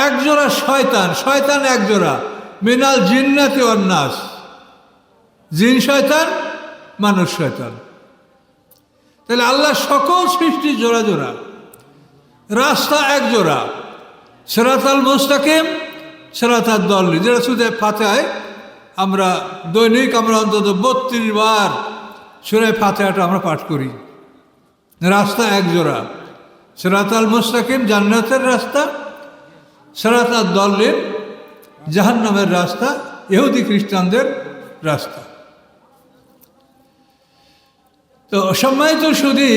একজোড়া শয়তান, শয়তান একজোড়া, মিনাল জিন্নাতি ওয়ান নাস, জিন শয়তান, মানুষ শয়তান। তাহলে আল্লাহ সকল সৃষ্টি জোড়া জোড়া, রাস্তা এক জোড়া, সিরাতাল মুস্তাকিম, সিরাতাদ দাল্লিন, যেটা সূরা ফাতিহায় আমরা দৈনিক আমরা অন্তত 32 বার সূরা ফাতিহাটা আমরা পাঠ করি। রাস্তা এক জোড়া, সিরাতাল মুস্তাকিম জান্নাতের রাস্তা, সিরাতাদ দাল্লিন জাহান্নামের রাস্তা, ইহুদি খ্রিস্টানদের রাস্তা। তো সম্মানিত শুধু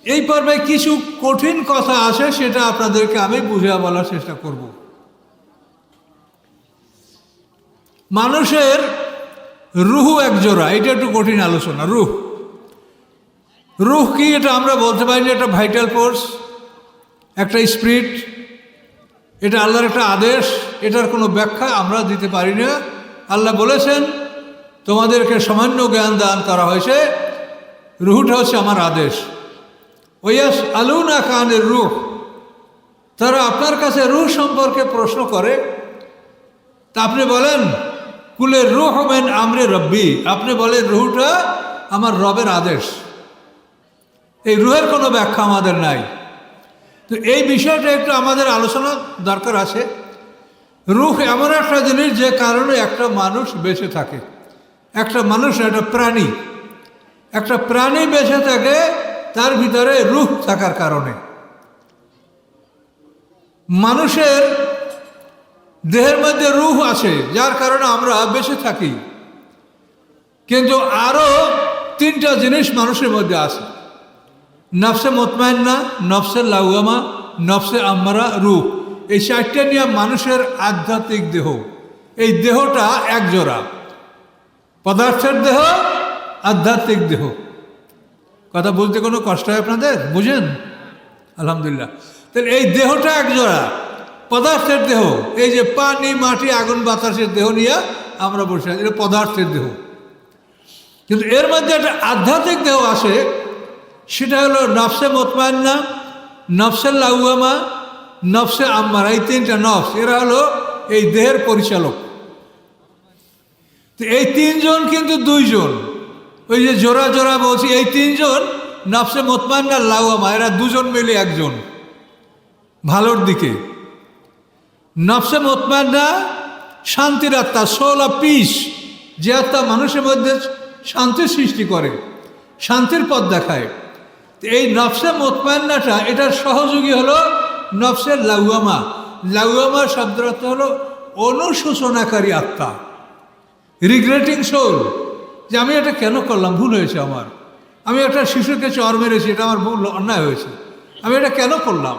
এই পর্বে কিছু কঠিন কথা আছে, সেটা আপনাদেরকে আমি বুঝিয়ে বলার চেষ্টা করব। মানুষের রুহ এক জোড়া, এটা একটু কঠিন আলোচনা। রুহ কি এটা আমরা বলতে পারি যে এটা ভাইটাল ফোর্স, একটা স্পিরিট, এটা আল্লাহর একটা আদেশ, এটার কোনো ব্যাখ্যা আমরা দিতে পারি না। আল্লাহ বলেছেন তোমাদেরকে সামান্য জ্ঞান দান করা হয়েছে, রুহটা হচ্ছে আমার আদেশ। ওয়াস আলুনা কানের রুহ, তারা আপনার কাছে রুহ সম্পর্কে প্রশ্ন করে, তা আপনি বলেন কুলের রুহ মিন আমরি রব্বি, আপনি বলেন রুহটা আমার রবের আদেশ। এই রুহের কোনো ব্যাখ্যা আমাদের নাই। তো এই বিষয়টা একটু আমাদের আলোচনা দরকার আছে। রুহ এমন একটা জিনিস যে কারণে একটা মানুষ বেঁচে থাকে। একটা মানুষ, একটা প্রাণী, একটা প্রাণী বেঁচে থাকে তার ভিতরে রুহ থাকার কারণে। মানুষের দেহের মধ্যে রুহ আছে, যার কারণে আমরা বেঁচে থাকি। কিন্তু আরও 3টা জিনিস মানুষের মধ্যে আছে, নফসে মুতমাইন্না, নফসে লাওয়ামা, নফসে আম্মারা, রুহ। এই 4টা নিয়ে মানুষের আধ্যাত্মিক দেহ। এই দেহটা এক জোড়া, পদার্থের দেহ, আধ্যাত্মিক দেহ। কথা বলতে কোনো কষ্ট হয় আপনাদের? বুঝেন? আলহামদুলিল্লাহ। তাহলে এই দেহটা এক জোড়া, পদার্থের দেহ। এই যে পানি, মাটি, আগুন, বাতাসের দেহ নিয়ে আমরা বসে আছি, এটা পদার্থের দেহ। কিন্তু এর মধ্যে একটা আধ্যাত্মিক দেহ আছে, সেটা হলো নফসে মুতমাইন্না, নফসে লাওয়ামা, নফসে আম্মারা। এই 3টা নফস, এরা হলো এই দেহের পরিচালক। তো এই 3 জন কিন্তু 2 জন, ওই যে জোড়া জোড়া বলছি, এই 3 জন নফসে মুতমাইন্না, লাওয়ামা, এরা 2 জন মিলে একজন ভালোর দিকে। নফসে মুতমাইন্না শান্তির আত্মা, সোল অফ পিস, যে আত্মা মানুষের মধ্যে শান্তি সৃষ্টি করে, শান্তির পথ দেখায়। এই নফসে মুতমাইন্নাটা, এটার সহযোগী হলো নফসে লাওয়ামা। লাওয়ামা শব্দের অর্থ হলো অনুশোচনাকারী আত্মা, রিগ্রেটিং সোল, যে আমি এটা কেন করলাম, ভুল হয়েছে আমার, আমি একটা শিশুকে চর মেরেছি, এটা আমার ভুল, অন্যায় হয়েছে, আমি এটা কেন করলাম।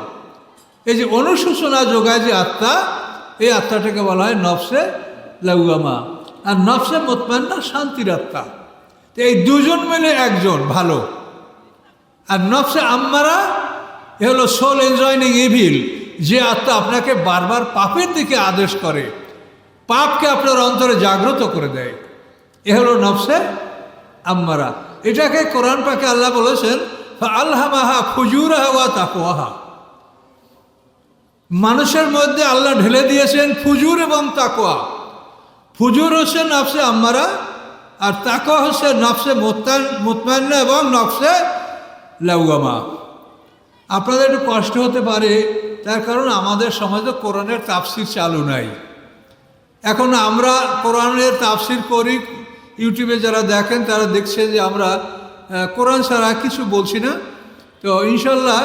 এই যে অনুশোচনা যোগায় যে আত্মা, এই আত্মাটাকে বলা হয় নফসে লাওয়ামা। আর নফসে মুতমাইন্না শান্তির আত্মা। তো এই 2 জন মিলে একজন ভালো। আর নফসে আম্মারা এ হলো সোল এনজয়নিং ইভিল, যে আত্মা আপনাকে বারবার পাপের দিকে আদেশ করে, পাপকে আপনার অন্তরে জাগ্রত করে দেয়। এ হলো নফসে আম্মারা। এটাকে কোরআন পাকে আল্লাহ বলেছেন ফাআলহামাহা ফুজুরাহা ওয়া তাকওয়াহা। মানুষের মধ্যে আল্লাহ ঢেলে দিয়েছেন ফুজুর এবং তাকওয়া। ফুজুর হচ্ছে নফসে আম্মারা, আর তাকওয়া হচ্ছে নফসে মুতমাইন্না এবং নফসে লাওয়ামা। আপনাদের একটু কষ্ট হতে পারে, তার কারণ আমাদের সমাজে কোরআনের তাফসির চালু নাই। এখন আমরা কোরআনের তাফসির করি, ইউটিউবে যারা দেখেন তারা দেখছে যে আমরা কোরআন ছাড়া কিছু বলছি না। তো ইনশাল্লাহ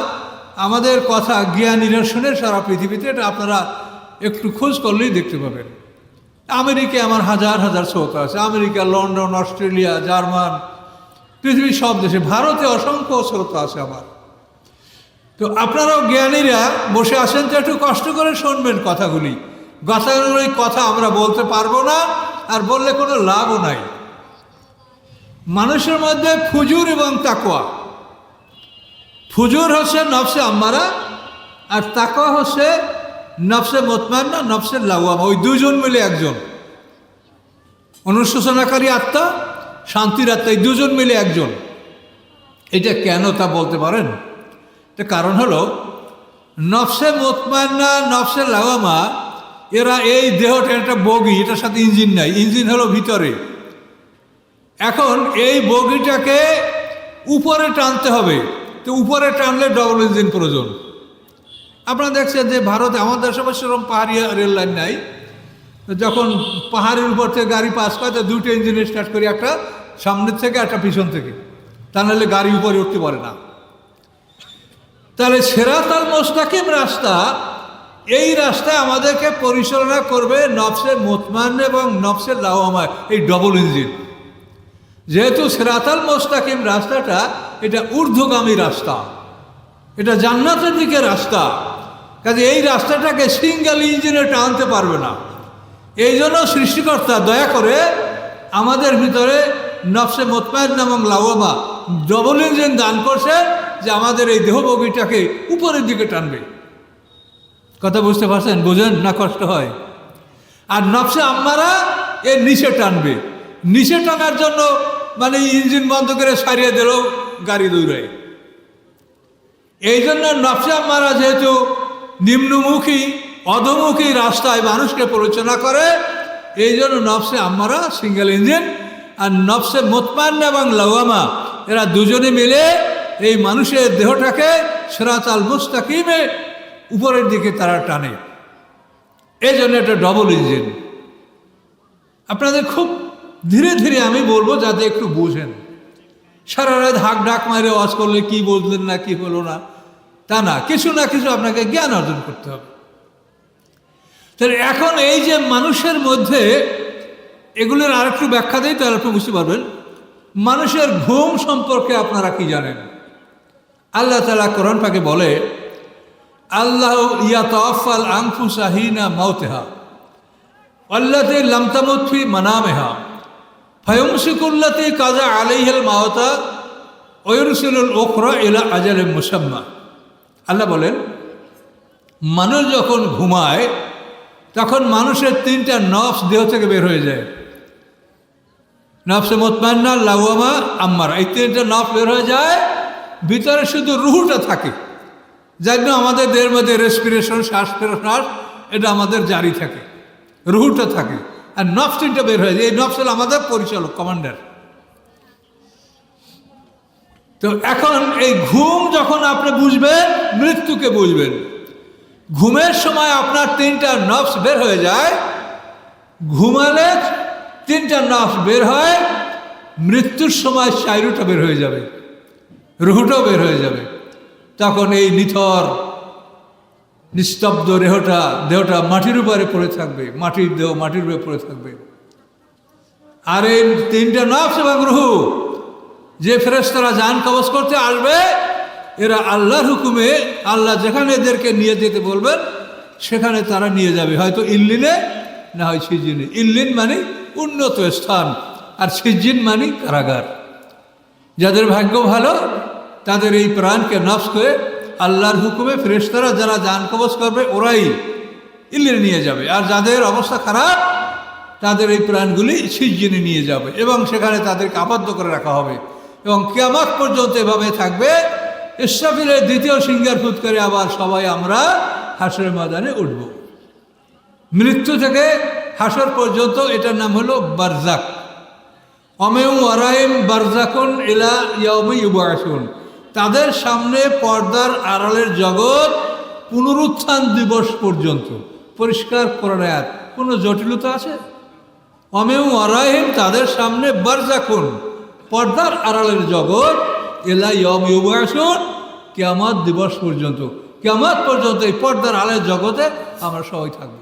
আমাদের কথা জ্ঞান নিরসনের সারা পৃথিবীতে, এটা আপনারা একটু খোঁজ করলেই দেখতে পাবেন। আমেরিকায় আমার হাজার হাজার শ্রোতা আছে, আমেরিকা, লন্ডন, অস্ট্রেলিয়া, জার্মান, পৃথিবীর সব দেশে, ভারতে অসংখ্য শ্রোতা আছে আমার। তো আপনারাও জ্ঞানীরা বসে আছেন, তো একটু কষ্ট করে শুনবেন কথাগুলি। কথা আমরা বলতে পারবো না, আর বললে কোনো লাভও নাই। মানুষের মধ্যে ফুজুর এবং তাকওয়া। ফুজুর হচ্ছে নফসে আম্মারা, আর তাকওয়া হচ্ছে নফসে মুতমাইন্না, নফসে লাওয়ামা। ওই 2 জন মিলে একজন অনুশোচনাকারী আত্মা, শান্তির আত্মা, এই 2 জন মিলে একজন। এটা কেন তা বলতে পারেন? এটা কারণ হলো নফসে মুতমাইন্না, নফসে লাওয়ামা, এরা এই দেহটা একটা বগি, এটার সাথে ইঞ্জিন নাই, ইঞ্জিন হলো ভিতরে। এখন এই বগিটাকে উপরে টানতে হবে, তো উপরে টানলে ডবল ইঞ্জিন প্রয়োজন। আপনারা দেখছেন যে ভারতে, আমাদের সবাই সেরকম পাহাড়ি রেল লাইন নাই, যখন পাহাড়ের উপর থেকে গাড়ি পাস করে তো দুটো ইঞ্জিন স্টার্ট করি, একটা সামনের থেকে একটা পিছন থেকে, তা নাহলে গাড়ি উপরে উঠতে পারে না। তাহলে সিরাতাল মুস্তাকিম রাস্তা, এই রাস্তায় আমাদেরকে পরিচালনা করবে নফসে মুতমাইন্না এবং নফসে লাওয়ামা, এই ডবল ইঞ্জিন। যেহেতু সিরাতাল মুস্তাকিম রাস্তাটা এটা ঊর্ধ্বগামী রাস্তা, এটা জান্নাতের দিকে রাস্তা, কাজে এই রাস্তাটাকে সিঙ্গেল ইঞ্জিনে টানতে পারবে না। এই জন্য সৃষ্টিকর্তা দয়া করে আমাদের ভিতরে নফসে মুতমাইন্না এবং লাওয়ামা ডবল ইঞ্জিন দান করছে, যে আমাদের এই দেহবগিটাকে উপরের দিকে টানবে। কথা বুঝতে পারছেন? বোঝেন না? কষ্ট হয়। আর নফসে আম্মারা এর নিচে টানবে। নিচে টানার জন্য মানে ইঞ্জিন বন্ধ করে সারিয়ে দিলেও গাড়ি দৌড়ায়। এই জন্য নফসে আম্মারা যেহেতু নিম্নমুখী অধমুখী রাস্তায় মানুষকে পরিচালনা করে, এই জন্য নফসে আম্মারা সিঙ্গেল ইঞ্জিন, আর নফসে মুতমাইন্না এবং লাওয়ামা এরা দুজনে মিলে এই মানুষের দেহটাকে সিরাতাল মুস্তাকিমে উপরের দিকে তারা টানে। এই জন্য এটা ডবল ইঞ্জিন। আপনাদের খুব ধীরে ধীরে আমি বলবো যাতে একটু বুঝেন। সারা রাত হাঁক ডাক মারে ওয়াজ করলে কি বুঝলেন না, কি হলো না, তা না, কিছু না কিছু আপনাকে জ্ঞান অর্জন করতে হবে। তাহলে এখন এই যে মানুষের মধ্যে, এগুলোর আরেকটু ব্যাখ্যা দেয় তাহলে আপনি বুঝতে পারবেন। মানুষের ঘুম সম্পর্কে আপনারা কি জানেন? আল্লাহ তাআলা কোরআন পাকে বলে, আল্লাহু ইয়াতাওয়াফাল আনফুসা হিনা মাউতিহা আল্লাতী লাম তামুত ফি মানামিহা ফায়ুমসিকুল্লাতী কাযা আলাইহাল মাউতা ওয়া ইরসিলুল উখরা ইলা আজালিন মুসাম্মা। আল্লাহ বলেন, মানুষ যখন ঘুমায় তখন মানুষের তিনটা নফস দেহ থেকে বের হয়ে যায়। নফসে মুতমাইন্না, লাওয়ামা, আম্মারা, এই তিনটা নফস বের হয়ে যায়, ভিতরে শুধু রুহটা থাকে। যার জন্য আমাদের দেহের মধ্যে রেসপিরেশন, শ্বাস প্রশ্বাস এটা আমাদের জারি থাকে, রুহটা থাকে, আর নফস তিনটা বের হয়ে যায়। এই নফস হল আমাদের পরিচালক, কমান্ডার। তো এখন এই ঘুম যখন আপনি বুঝবেন, মৃত্যুকে বুঝবেন। ঘুমের সময় আপনার তিনটা নফস বের হয়ে যায়, ঘুমালে তিনটা নফস বের হয়, মৃত্যুর সময় চাইরুটা বের হয়ে যাবে, রুহটাও বের হয়ে যাবে। তখন এই নিথর নিস্তব্ধ দেহটা মাটির উপরে পড়ে থাকবে, মাটির দেহ মাটির উপরে পড়ে থাকবে। আর এই তিনটা নফস এবং রুহু যে ফেরেশতারা জান কবজ করতে আসবে, এরা আল্লাহর হুকুমে, আল্লাহ যেখানে এদেরকে নিয়ে যেতে বলবেন সেখানে তারা নিয়ে যাবে, হয়তো ইল্লিনে, না হয় সিজিনে। ইল্লিন মানে উন্নত স্থান, আর সিজিন মানে কারাগার। যাদের ভাগ্য ভালো তাদের এই প্রাণকে নফস করে আল্লাহর হুকুমে ফেরেশতারা যারা জান কবজ করবে ওরাই ইল্লিনে নিয়ে যাবে, আর যাদের অবস্থা খারাপ তাদের এই প্রাণগুলি সিজিনে নিয়ে যাবে, এবং সেখানে তাদেরকে আবদ্ধ করে রাখা হবে, এবং কিয়ামত পর্যন্ত এভাবে থাকবে। ইসরাফিলের দ্বিতীয় সিঙ্গার ফুৎ করে আবার সবাই আমরা হাসরের ময়দানে উঠব। মৃত্যু থেকে হাসর পর্যন্ত এটার নাম হলো বারজাক। অমেউ ওয়ারাইম বারজাকুন ইলা ইয়াউমি ইউবআসুন। তাদের সামনে পর্দার আড়ালের জগৎ পুনরুত্থান দিবস পর্যন্ত। পরিষ্কার কোরআন আয়াত, কোনো জটিলতা আছে? অমেউ ওয়ারাইম, তাদের সামনে বারজাকুন, পর্দার আড়ালের জগৎ, ইলা ইয়াউমি ইউবআসুন, কিয়ামত দিবস পর্যন্ত। কিয়ামত পর্যন্ত এই পর্দার আড়ালের জগতে আমরা সবাই থাকবো।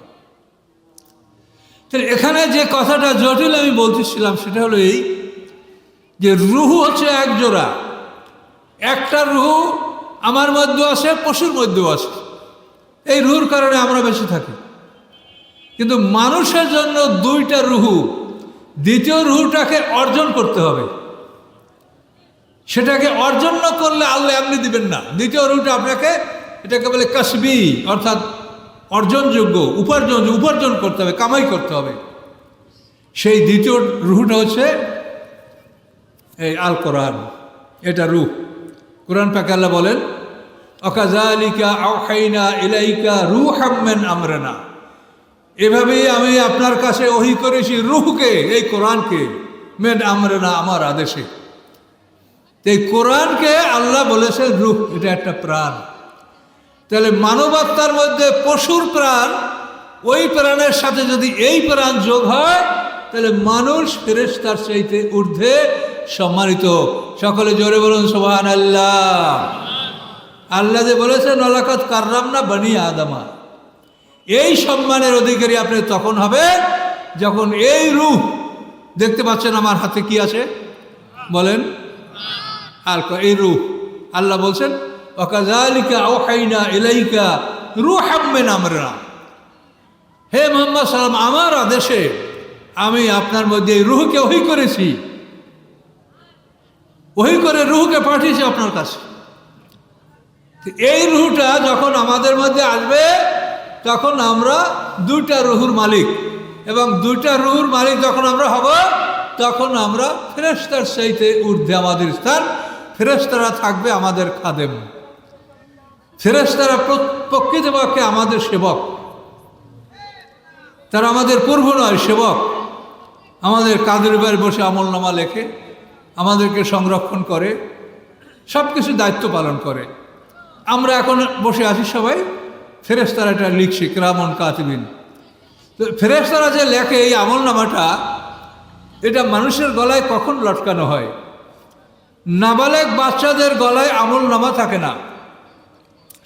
তাহলে এখানে যে কথাটা জটিল আমি বলতেছিলাম সেটা হলো এই যে রুহু হচ্ছে এক জোড়া। একটা রুহু আমার মধ্যেও আছে, পশুর মধ্যেও আছে। এই রুহুর কারণে আমরা বেঁচে থাকি। কিন্তু মানুষের জন্য দুইটা রুহু, দ্বিতীয় রুহুটাকে অর্জন করতে হবে। সেটাকে অর্জন না করলে আল্লাহ এমনি দিবেন না। দ্বিতীয় রুহুটা আপনাকে, এটাকে বলে কাসবি, অর্থাৎ অর্জনযোগ্য, উপার্জন করতে হবে, কামাই করতে হবে। সেই দ্বিতীয় রুহুটা হচ্ছে এই আল কোরআন। এটা রুহ। কোরআন পাকে আল্লাহ বলেন, ওয়াকাযালিকা আওহাইনা ইলাইকা রূহাম মিন আমরিনা, এভাবেই আমি আপনার কাছে ওহী করেছি রূহকে, এই কোরআনকে, মিন আমরিনা, আমার আদেশে। এই কোরআনকে আল্লাহ বলেছেন রূহ, এটা একটা প্রাণ। তাহলে মানবাত্মার মধ্যে পশুর প্রাণ, ওই প্রাণের সাথে যদি এই প্রাণ যোগ হয় তাহলে মানুষ ফেরেশতার চাইতে ঊর্ধ্বে সম্মানিত। সকলে জোরে বলুন সুবহানাল্লাহ। আল্লাহ যে বলেছেন ওয়ালাকাদ কাররামনা বনি আদমা, এই সম্মানের অধিকারী আপনি তখন হবে যখন এই রূহ, দেখতে পাচ্ছেন আমার হাতে কি আছে বলেন, আর এই রূহ, আল্লাহ বলছেন ওয়াকাযালিকা আওহাইনা ইলাইকা রূহাম মিন আমরিনা, হে মুহাম্মদ সাল্লাল্লাহু আলাইহি ওয়াসাল্লাম, আমার আদেশে আমি আপনার মধ্যে এই রূহকে ওহী করেছি, ওহী করে রূহকে পাঠিয়েছি আপনার কাছে। এই রূহটা যখন আমাদের মধ্যে আসবে তখন আমরা দুইটা রূহুর মালিক, এবং দুইটা রূহুর মালিক যখন আমরা হব তখন আমরা ফেরেশতার চাইতে ঊর্ধ্বে আমাদের স্থান। ফেরেশতারা থাকবে আমাদের খাদেম, ফেরেশতারা প্রকৃতপক্ষে আমাদের সেবক, তারা আমাদের প্রভু নয়, সেবক। আমাদের কাঁধের উপর বসে আমলনামা লেখে, আমাদেরকে সংরক্ষণ করে, সব কিছু দায়িত্ব পালন করে। আমরা এখন বসে আছি সবাই, ফেরেশতারা এটা লিখছে কিরামান কাতিবিন। তো ফেরেশতারা যে লেখে এই আমলনামাটা, এটা মানুষের গলায় কখন লটকানো হয়? নাবালেগ বাচ্চাদের গলায় আমলনামা থাকে না,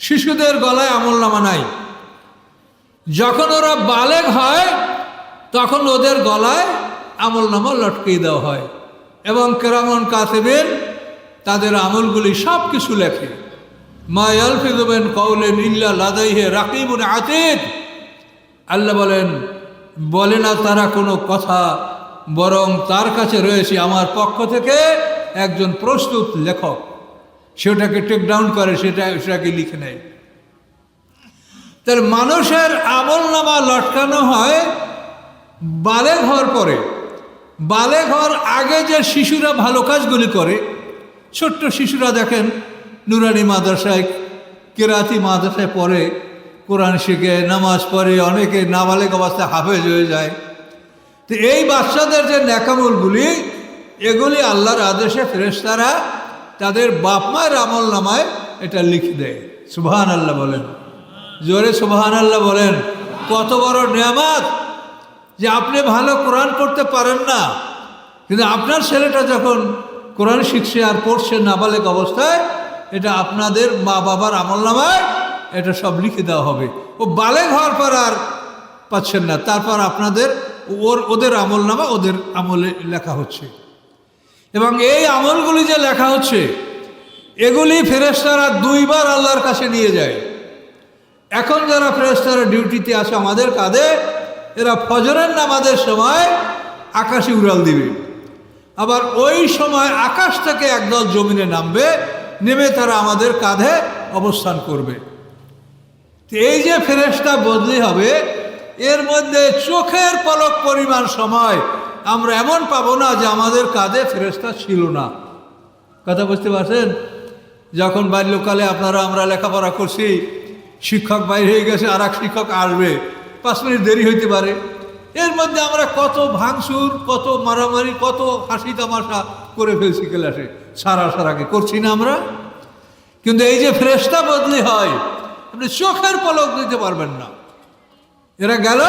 শিশুদের গলায় আমলনামা নাই। যখন ওরা বালেগ হয় তখন ওদের গলায় আমলনামা লটকিয়ে দেওয়া হয়, এবং কিরামান কাতিবিন তাদের আমলগুলি সব কিছু লেখে। মা ইয়ালফিযু মিন কাওলিন ইল্লা লাদাইহি রাকিবুন আতীদ। আল্লাহ বলে না তারা কোনো কথা, বরং তার কাছে রয়েছে আমার পক্ষ থেকে একজন প্রস্তুত লেখক, সেটাকে টেক ডাউন করে, সেটাকে লিখে নেয়। তার মানুষের আমলনামা লটকানো হয় বালেগ হওয়ার পরে। বালেগ হওয়ার আগে যে শিশুরা ভালো কাজগুলি করে, ছোট্ট শিশুরা দেখেন নুরানি মাদ্রাসায়, কেরাতি মাদ্রাসায় পড়ে, কোরআন শিখে, নামাজ পড়ে, অনেকে নাবালেগ অবস্থায় হাফেজ হয়ে যায়। তো এই বাচ্চাদের যে নেকামলগুলি, এগুলি আল্লাহর আদেশে ফেরেশতারা তাদের বাপ মায়ের আমলনামায় এটা লিখে দেয়। সুবহানাল্লাহ বলেন, জোরে সুবহানাল্লাহ বলেন। কত বড় নেয়ামত যে আপনি ভালো কোরআন পড়তে পারেন না, কিন্তু আপনার ছেলেটা যখন কোরআন শিখছে আর পড়ছে নাবালেগ অবস্থায়, এটা আপনাদের মা বাবার আমলনামায় এটা সব লিখে দেওয়া হবে। ও বালেগ হওয়ার পর আর পাচ্ছেন না, তারপর আপনাদের ওদের আমলনামা ওদের আমলে লেখা হচ্ছে। এবং এই আমলগুলি যে লেখা হচ্ছে, এগুলি ফেরেশতারা দুইবার আল্লাহর কাছে নিয়ে যায়। এখন যারা ফেরেশতারা ডিউটিতে আছে আমাদের কাঁধে, এরা ফজরের নামাজের সময় আকাশে উড়াল দিবে, আবার ওই সময় আকাশ থেকে একদল জমিনে নামবে, নেমে তারা আমাদের কাঁধে অবস্থান করবে। এই যে ফেরেশতা বদলি হবে, এর মধ্যে চোখের পলক পরিমাণ সময় আমরা এমন পাবো না যে আমাদের কাঁধে ফেরেশতা ছিল না। কথা বুঝতে পারছেন? যখন বাল্যকালে আমরা লেখাপড়া করছি, শিক্ষক বাইরে হয়ে গেছে, আর এক শিক্ষক আসবে, 5 মিনিট দেরি হইতে পারে, এর মধ্যে আমরা কত ভাঙচুর, কত মারামারি, কত হাসি তামাশা করে ফেলছি ক্লাসে, সারাকে করছি না আমরা। কিন্তু এই যে ফেরেশতা বদলি হয়, আপনি চোখের পলক দিতে পারবেন না। এরা গেল,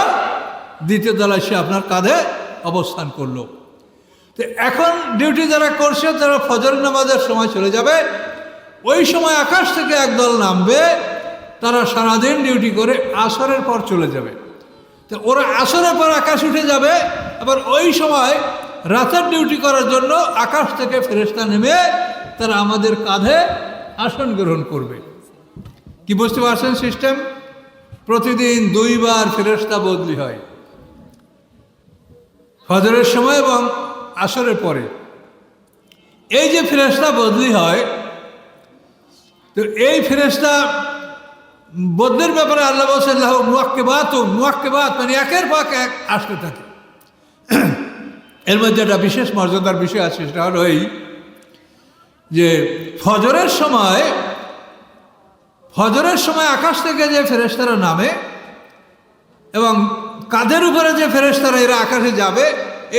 দ্বিতীয় দল এসে আপনার কাঁধে অবস্থান করলো। তো এখন ডিউটি যারা করছে তারা ফজর নামাজের সময় চলে যাবে, ওই সময় আকাশ থেকে একদল নামবে, তারা সারাদিন ডিউটি করে আসরের পর চলে যাবে। তো ওরা আসরের পর আকাশ উঠে যাবে, আবার ওই সময় রাতের ডিউটি করার জন্য আকাশ থেকে ফেরেশতা নেমে তারা আমাদের কাঁধে আসন গ্রহণ করবে। কি বুঝতে পারছেন সিস্টেম? প্রতিদিন 2 বার ফেরেশতা বদলি হয়, ফজরের সময় এবং আসরের পরে। এই যে ফেরেশতা বদলি হয়, তো এই ফেরেশতা বদলের ব্যাপারে আল্লাহ বলছেন মুআক্কিবাত, মানে একের পর এক আসতে থাকে। এর মধ্যে একটা বিশেষ মর্যাদার বিষয় আছে, সেটা হলো এই যে ফজরের সময় ফজরের সময় আকাশ থেকে যে ফেরেশতারা নামে এবং কাঁধের উপরে যে ফেরেশতারা এরা আকাশে যাবে,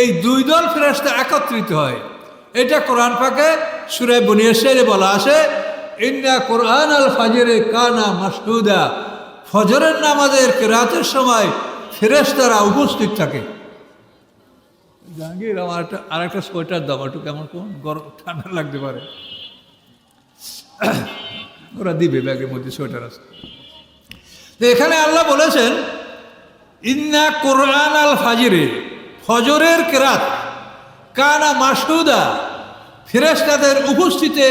এই দুই দল ফেরেশতা একত্রিত হয়। এটা কোরআন পাকে সূরা বনী ইসরাঈলে বলা আছে, ইন্না কোরআন আল ফাজরে কানা মাসহুদা, ফজরের নামাজের কিরাতের সময় ফেরেশতারা উপস্থিত থাকে। জাহাঙ্গীর, আমার আরেকটা সোয়েটার দাও, একটু কেমন গরম ঠান্ডা লাগতে পারে। ওরা দিবে, ব্যাগের মধ্যে সোয়েটার আছে। তো এখানে আল্লাহ বলেছেন ইন্না কোরআন আল ফাজরে, ফজরের কিরাত কানা মাসহুদা, ফেরেশতাদের উপস্থিতিতে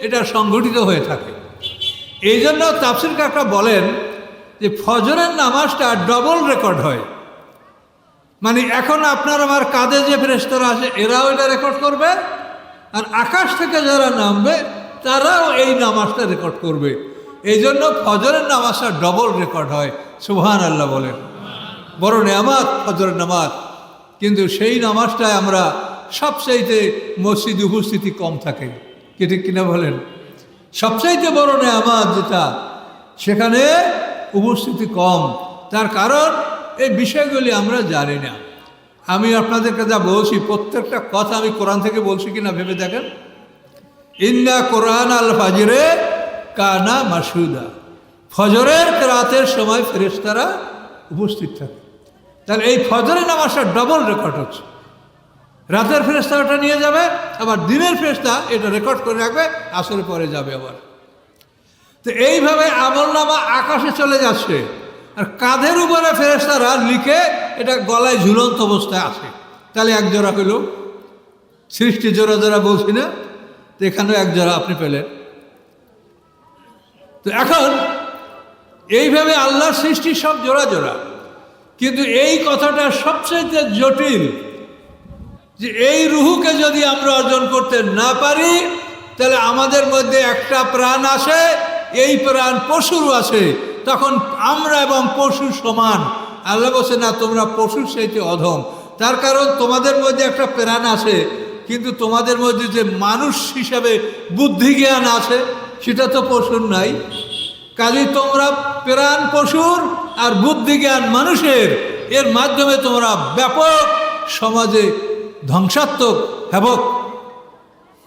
এটা সংগঠিত হয়ে থাকে। এই জন্য তাফসীর কাররা বলেন যে ফজরের নামাজটা ডবল রেকর্ড হয়। মানে এখন আপনার আমার কাঁধে যে ফেরেশতারা আছে এরাও এটা রেকর্ড করবে, আর আকাশ থেকে যারা নামবে তারাও এই নামাজটা রেকর্ড করবে। এই জন্য ফজরের নামাজটা ডবল রেকর্ড হয়। সুবহানাল্লাহ বলেন। বড় নেয়ামত ফজরের নামাজ, কিন্তু সেই নামাজটায় আমরা সবচাইতে মসজিদে উপস্থিতি কম থাকে। কি ঠিক কিনা বলেন? সবচাইতে বড় নেয়ামত যেটা, সেখানে উপস্থিতি কম। তার কারণ এই বিষয়গুলি আমরা জানি না। আমি আপনাদেরকে যা বলছি প্রত্যেকটা কথা আমি কোরআন থেকে বলছি কিনা ভেবে দেখেন। ইন্না কোরআন আল ফাজরে কানা মাসহুদা, ফজরের রাতের সময় ফেরেশতারা উপস্থিত থাকে। তাহলে এই ফজরের নামাজটা ডবল রেকর্ড হচ্ছে। রাতের ফেরেশতা ওটা নিয়ে যাবে, আবার দিনের ফেরেশতা এটা রেকর্ড করে রাখবে, আসরের পরে যাবে আবার। তো এইভাবে আমলনামা আকাশে চলে যাচ্ছে, আর কাঁধের উপরে ফেরেশতারা লিখে এটা গলায় ঝুলন্ত অবস্থায় আসে। তাহলে এক জোড়া হইল, সৃষ্টি জোড়া জোড়া বলছি না, তো এখানেও এক জোড়া আপনি পেলেন। তো এখন এইভাবে আল্লাহর সৃষ্টি সব জোড়া জোড়া, কিন্তু এই কথাটা সবচেয়ে জটিল যে এই রুহুকে যদি আমরা অর্জন করতে না পারি, তাহলে আমাদের মধ্যে একটা প্রাণ আসে, এই প্রাণ পশুরও আছে, তখন আমরা এবং পশু সমান। আল্লাহ বলছে না, তোমরা পশুর চাইতে অধম। তার কারণ তোমাদের মধ্যে একটা প্রাণ আছে, কিন্তু তোমাদের মধ্যে যে মানুষ হিসাবে বুদ্ধি জ্ঞান আছে সেটা তো পশুর নাই। কাজেই তোমরা প্রাণ পশুর আর বুদ্ধি জ্ঞান মানুষের, এর মাধ্যমে তোমরা ব্যাপক সমাজে ধ্বংসাত্মক হ্যাবক,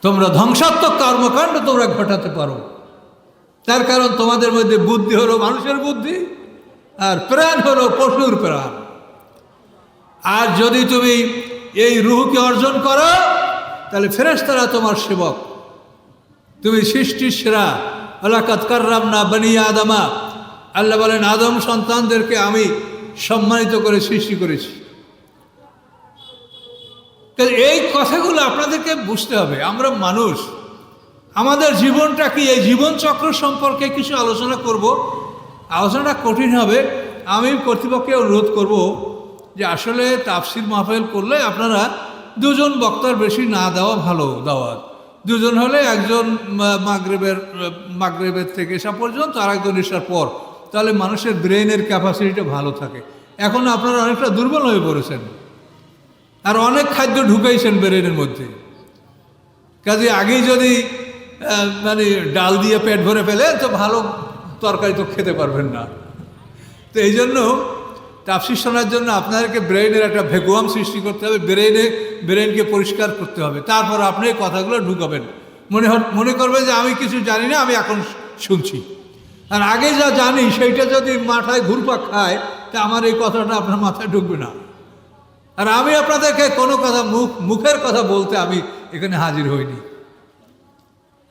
তোমরা ধ্বংসাত্মক কর্মকাণ্ড তোমরা ঘটাতে পারো। তার কারণ তোমাদের মধ্যে বুদ্ধি হলো মানুষের বুদ্ধি, আর প্রাণ হলো পশুর প্রাণ। আর যদি তুমি এই রুহকে অর্জন করো, তাহলে ফেরেশতারা তোমার সেবক। তুমি সৃষ্টির সেরা। ওয়ালাকাদ কাররামনা বনি আদমা, আল্লাহ বলেন আদম সন্তানদেরকে আমি সম্মানিত করে সৃষ্টি করেছি। এই কথাগুলো আপনাদেরকে বুঝতে হবে। আমরা মানুষ, আমাদের জীবনটা কি, এই জীবন চক্র সম্পর্কে কিছু আলোচনা করব। আলোচনাটা কঠিন হবে। আমি কর্তৃপক্ষকে অনুরোধ করব যে আসলে তাফসির মাহফিল করলে আপনারা দুজন বক্তার বেশি না দেওয়া ভালো। দাওয়াত দুজন হলে, একজন মাগরিবের থেকে এসা পর্যন্ত, আর একজন এসার পর, তাহলে মানুষের ব্রেনের ক্যাপাসিটিটা ভালো থাকে। এখন আপনারা অনেকটা দুর্বল হয়ে পড়েছেন, আর অনেক খাদ্য ঢুকাইছেন ব্রেনের মধ্যে। কাজে আগেই যদি মানে ডাল দিয়ে পেট ভরে ফেলে, তো ভালো তরকারি তো খেতে পারবেন না। তো এই জন্য তাফসির শোনার জন্য আপনাদেরকে ব্রেইনের একটা ভ্যাকুয়াম সৃষ্টি করতে হবে, ব্রেইনকে পরিষ্কার করতে হবে। তারপর আপনি কথাগুলো ঢুকাবেন। মনে করবেন যে আমি কিছু জানি না, আমি এখন শুনছি। আর আগে যা জানি সেইটা যদি মাথায় ঘুরপাক খায়, তা আমার এই কথাটা আপনার মাথায় ঢুকবে না। আর আমি আপনাদেরকে কোনো কথা মুখের কথা বলতে আমি এখানে হাজির হইনি।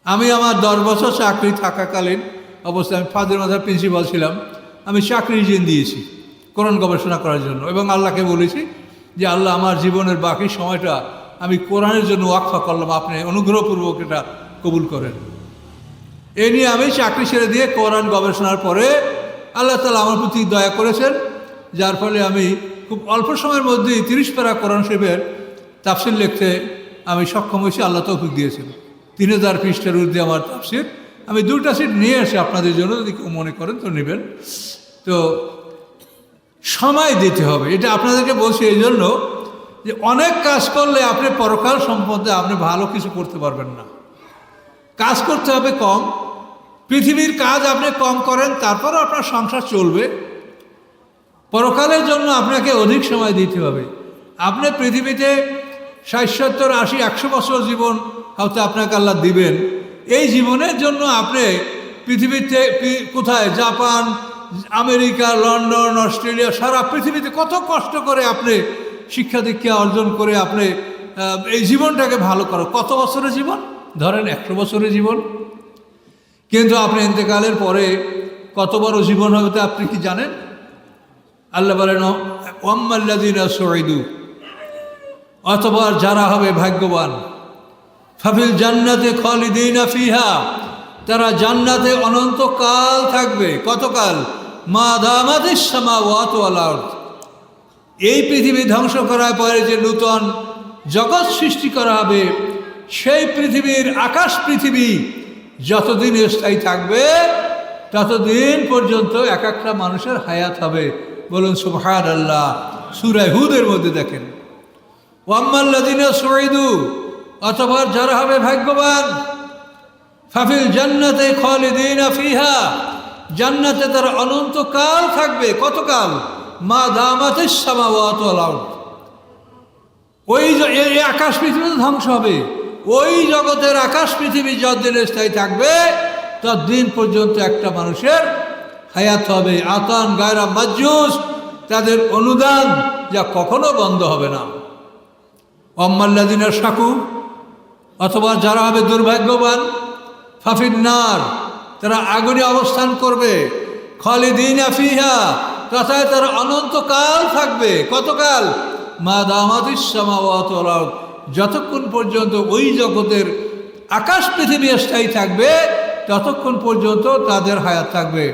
আমি আমার 10 বছর চাকরি থাকাকালীন অবস্থায় আমি ফাজিল মাদ্রাসার প্রিন্সিপাল ছিলাম। আমি চাকরি রিজিন দিয়েছি কোরআন গবেষণা করার জন্য, এবং আল্লাহকে বলেছি যে আল্লাহ, আমার জীবনের বাকি সময়টা আমি কোরআনের জন্য ওয়াকফা করলাম, আপনি অনুগ্রহপূর্বক এটা কবুল করেন। এই নিয়ে আমি চাকরি ছেড়ে দিয়ে কোরআন গবেষণার পরে আল্লাহ তাআলা আমার প্রতি দয়া করেছেন, যার ফলে আমি খুব অল্প সময়ের মধ্যেই 30 পারা কোরআন শরীফের তাফসির লিখতে আমি সক্ষম হয়েছি। আল্লাহ তৌফিক দিয়েছেন। 3000 পৃষ্ঠার ঊর্ধ্বে আমার তাফসির। আমি 2টা সিট নিয়ে আসি আপনাদের জন্য, যদি কেউ মনে করেন তো নেবেন। তো সময় দিতে হবে, এটা আপনাদেরকে বলছি এই জন্য যে অনেক কাজ করলে আপনি পরকাল সম্বন্ধে আপনি ভালো কিছু করতে পারবেন না। কাজ করতে হবে কম, পৃথিবীর কাজ আপনি কম করেন, তারপরও আপনার সংসার চলবে। পরকালের জন্য আপনাকে অধিক সময় দিতে হবে। আপনি পৃথিবীতে 60, 70, 80, 100 বছর জীবন হয়তো আপনাকে আল্লাহ দিবেন। এই জীবনের জন্য আপনি পৃথিবীতে কোথায়, জাপান, আমেরিকা, লন্ডন, অস্ট্রেলিয়া, সারা পৃথিবীতে কত কষ্ট করে আপনি শিক্ষা দীক্ষা অর্জন করে আপনি এই জীবনটাকে ভালো করো। কত বছরের জীবন? ধরেন 100 বছরের জীবন। কিন্তু আপনি ইন্তেকালের পরে কত বড় জীবন হবে তা আপনি কি জানেন? আল্লাহ বলেন ওয়াম্মাল্লাযিনা সুইদু, অথবা যারা হবে ভাগ্যবান, ফাফিল জান্নাতে খালিদিনা ফিহা, তারা জান্নাতে অনন্তকাল থাকবে। কতকাল? মা দামাতিস সামাওয়াতু ওয়াল আরদ, এই পৃথিবী ধ্বংস করার পরে যে নূতন জগৎ সৃষ্টি করা হবে, সেই পৃথিবীর আকাশ পৃথিবী যতদিন স্থায়ী থাকবে ততদিন পর্যন্ত এক একটা মানুষের হায়াত হবে। বলুন সুবহানাল্লাহ। সূরা হুদের মধ্যে দেখেন, ওয়াম্মাল্লাযিনা সুইদু, অথবা যারা হবে ভাগ্যবান, ফাফিল জান্নাতে খালিদিনা ফিহা, জান্নাতে তারা অনন্তকাল থাকবে। কতকাল? মা দামাতিস সামাওয়াতু ওয়াল আরদ, ওই আকাশ পৃথিবী ধ্বংস হবে, ওই জগতের আকাশ পৃথিবী যতদিন স্থায়ী থাকবে ততদিন পর্যন্ত একটা মানুষের হায়াত হবে। আতান গায়রা মাজুস, তাদের অনুদান যা কখনো বন্ধ হবে না। অম্মাল্লাযিনা শাকু, অথবা যারা হবে দুর্ভাগ্যবান, ফাফিন্নার, তারা আগুনে অবস্থান করবে। খালিদিনা ফিহা, তথায় তারা অনন্তকাল থাকবে। কতকাল? মা দামাতিস সামাওয়াতু ওয়াল আরদ, যতক্ষণ পর্যন্ত ওই জগতের আকাশ পৃথিবী স্থায়ী থাকবে ততক্ষণ পর্যন্ত তাদের হায়াত থাকবে।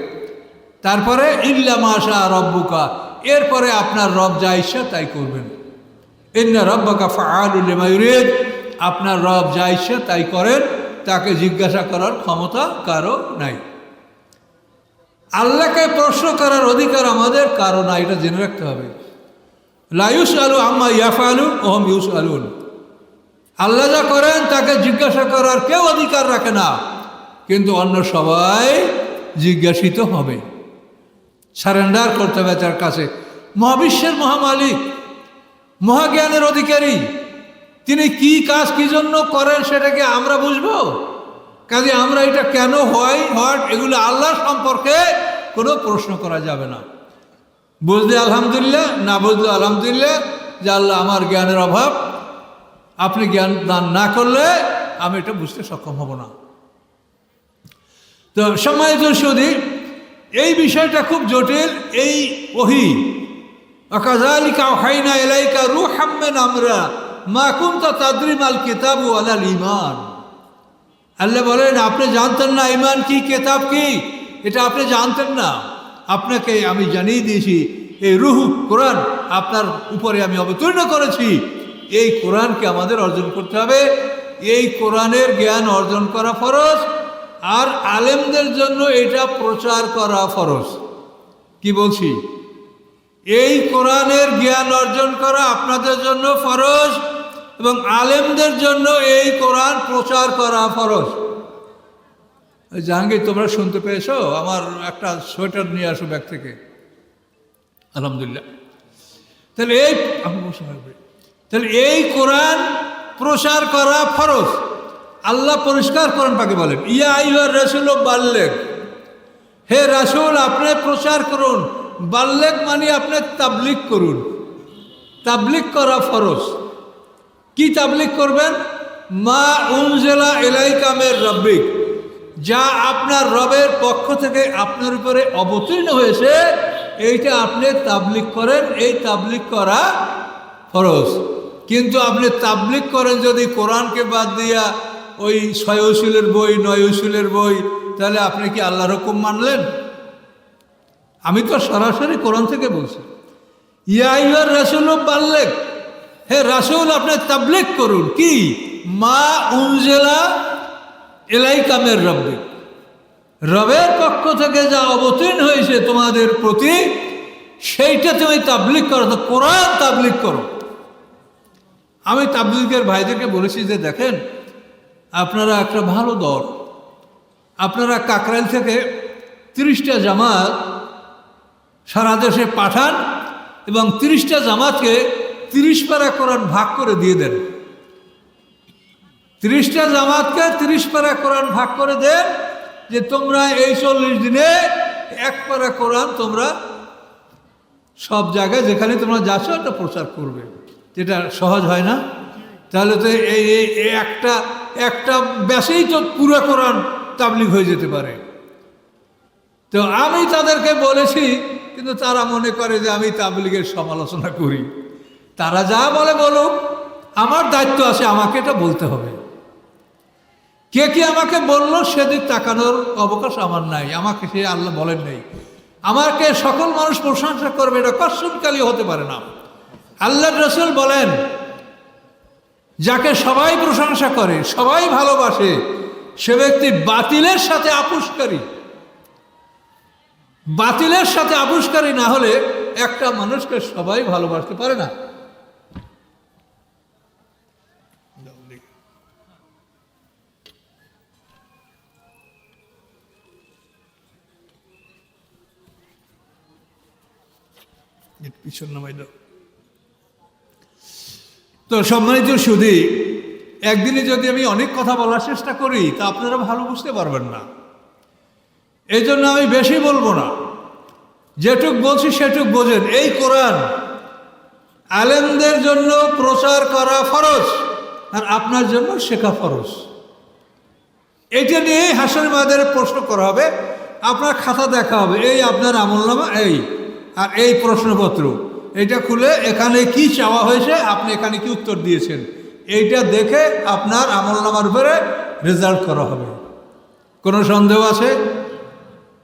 তারপরে ইল্লা মা শা রব্বুকা, এরপরে আপনার রব যা ইচ্ছা তাই করবেন। ইন্না রাব্বাকা ফাআলুল লিমা ইউরিদ, আপনার রব যা ইচ্ছা তাই করেন, তাকে জিজ্ঞাসা করার ক্ষমতা কারো নাই। আল্লাহকে প্রশ্ন করার অধিকার আমাদের কারো নাই, এটা জেনে রাখতে হবে। লা ইউসআলু আম্মা ইয়াফআলু ওয়া হুম ইউসআলুন, আল্লাহ যা করেন তাকে জিজ্ঞাসা করার কেউ অধিকার রাখে না, কিন্তু অন্য সবাই জিজ্ঞাসিত হবে। সারেন্ডার করতে হবে তার কাছে। মহাবিশ্বের মহামালিক, মহাজ্ঞানের অধিকারী, তিনি কি কাজ কি জন্য করেন সেটাকে আমরা বুঝবো? কাজে আমরা এটা কেন হয় এগুলো আল্লাহ সম্পর্কে কোনো প্রশ্ন করা যাবে না। বুঝলে আলহামদুলিল্লাহ, না বুঝলে আলহামদুলিল্লাহ, যে আল্লাহ আমার জ্ঞানের অভাব, আপনি জ্ঞান দান না করলে আমি এটা বুঝতে সক্ষম হব না। তো সম্মানিত সুধী, এই বিষয়টা খুব জটিল। এই ওহী ওয়াকাযালিকা আওহাইনা ইলাইকা রূহাম মিন আমরিনা মা কুনতা তাদরি মাল কিতাবু ওয়ালাল ঈমান। আল্লাহ বলেন আপনি জানতেন না ঈমান কি, কিতাব কি, এটা আপনি জানতেন না, আপনাকে আমি জানিয়ে দিয়েছি। এই রূহ কোরআন আপনার উপরে আমি অবতীর্ণ করেছি। এই কোরআনকে আমাদের অর্জন করতে হবে। এই কোরআনের জ্ঞান অর্জন করা ফরজ, আর আলেমদের জন্য এটা প্রচার করা ফরজ। কি বলছি? এই কোরআনের জ্ঞান অর্জন করা আপনাদের জন্য ফরজ এবং আলেমদের জন্য এই কোরআন প্রচার করা ফরজ। জাহাঙ্গীর, তোমরা শুনতে পেয়েছো? আমার একটা সোয়েটার নিয়ে আসো ব্যাগ থেকে। আলহামদুলিল্লাহ। তাহলে এই কোরআন প্রচার করা ফরজ। আল্লাহ পরিষ্কার কোরআন পাকে বলেন, ইয়া আইয়ুহার রাসূল বাল্লিগ, হে রাসূল আপনি প্রচার করুন। বাল্লিগ মানে আপনি তাবলিগ করুন। তাবলিগ করা ফরজ। কি তাবলিগ করবেন? মা উনজিলা ইলাইকা মির রাব্বিক, যা আপনার রবের পক্ষ থেকে আপনার উপরে অবতীর্ণ হয়েছে, এইটা আপনি তাবলিগ করেন। এই তাবলিগ করা ফরজ। কিন্তু আপনি তাবলিগ করেন যদি কোরআনকে বাদ দিয়া ওই 6 উসুলের বই, 9 উসুলের বই, তাহলে আপনি কি আল্লাহর হুকুম মানলেন? আমি তো সরাসরি কোরআন থেকে বলছি। ইয়া আইয়ুহার রাসূল বাল্লিগ, হে রাসূল আপনি তাবলিগ করুন। কি? মা উনজিলা ইলাইকা মির রাব্বিক, রবের পক্ষ থেকে যা অবতীর্ণ হয়েছে তোমাদের প্রতি, সেইটা তুমি তাবলিগ করো। তো কোরআন তাবলিগ করো। আমি তাবলিগের ভাইদেরকে বলেছি যে দেখেন, আপনারা একটা ভালো দল, আপনারা কাকরাইল থেকে 30টা জামাত সারা দেশে পাঠান এবং 30টা জামাতকে 30 পারা কোরআন ভাগ করে দিয়ে দেন। 30টা জামাতকে 30 পারা কোরআন ভাগ করে দেন, যে তোমরা এই 40 দিনে 1 পারা কোরআন তোমরা সব জায়গায় যেখানে তোমরা যাচ্ছ এটা প্রচার করবে। যেটা সহজ হয় না? তাহলে তো এই একটা ব্যাসেই তো পুরো কোরআন তাবলীগ হয়ে যেতে পারে। তো আমি তাদেরকে বলেছি, কিন্তু তারা মনে করে যে আমি তাবলীগের সমালোচনা করি। তারা যা বলে বলুক, আমার দায়িত্ব আছে, আমাকে এটা বলতে হবে। কে কি আমাকে বললো সেদিক তাকানোর অবকাশ আমার নাই, আমাকে সে আল্লাহ বলেন নাই। আমাকে সকল মানুষ প্রশংসা করবে, এটা কসমকালী হতে পারে না। আল্লাহর রাসূল বলেন, যাকে সবাই প্রশংসা করে, সবাই ভালোবাসে, সে ব্যক্তি বাতিলের সাথে আপোষকারী। বাতিলের সাথে আপোষকারী না হলে একটা মানুষকে সবাই ভালোবাসতে পারে না। পিছন নামাই দাও। তো সম্মানিত সুধী, একদিনে যদি আমি অনেক কথা বলার চেষ্টা করি তা আপনারা ভালো বুঝতে পারবেন না। এই জন্য আমি বেশি বলবো না, যেটুক বলছি সেটুক বোঝেন। এই কোরআন আলেমদের জন্য প্রচার করা ফরজ, আর আপনার জন্য শেখা ফরজ। এইটা নিয়ে হাসরের ময়দানে প্রশ্ন করা হবে, আপনার খাতা দেখা হবে, এই আপনার আমলনামা, এই আর এই প্রশ্নপত্র, এইটা খুলে এখানে কি চাওয়া হয়েছে, আপনি এখানে কি উত্তর দিয়েছেন, এইটা দেখে আপনার আমলনামার উপরে রেজাল্ট করা হবে। কোনো সন্দেহ আছে?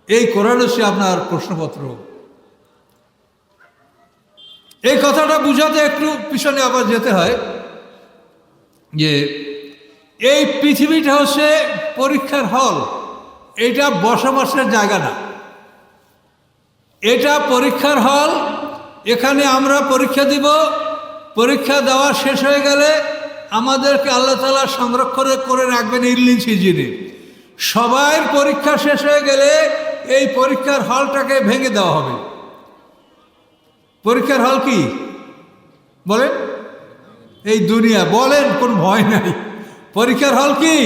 এই কোরআন হচ্ছে আপনার প্রশ্নপত্র। এই কথাটা বুঝাতে একটু পিছনে আবার যেতে হয়, যে এই পৃথিবীটা হচ্ছে পরীক্ষার হল, এটা বসবাসের জায়গা না, এটা পরীক্ষার হল। এখানে আমরা পরীক্ষা দিব, পরীক্ষা দেওয়া শেষ হয়ে গেলে আমাদেরকে আল্লাহ তাআলা সংরক্ষণ করে রাখবেন ইল্লিন সিজিনে। সবার পরীক্ষা শেষ হয়ে গেলে এই পরীক্ষার হলটাকে ভেঙে দেওয়া হবে। পরীক্ষার হল কি বলেন? এই দুনিয়া। বলেন, কোন ভয় নাই। পরীক্ষার হল কি?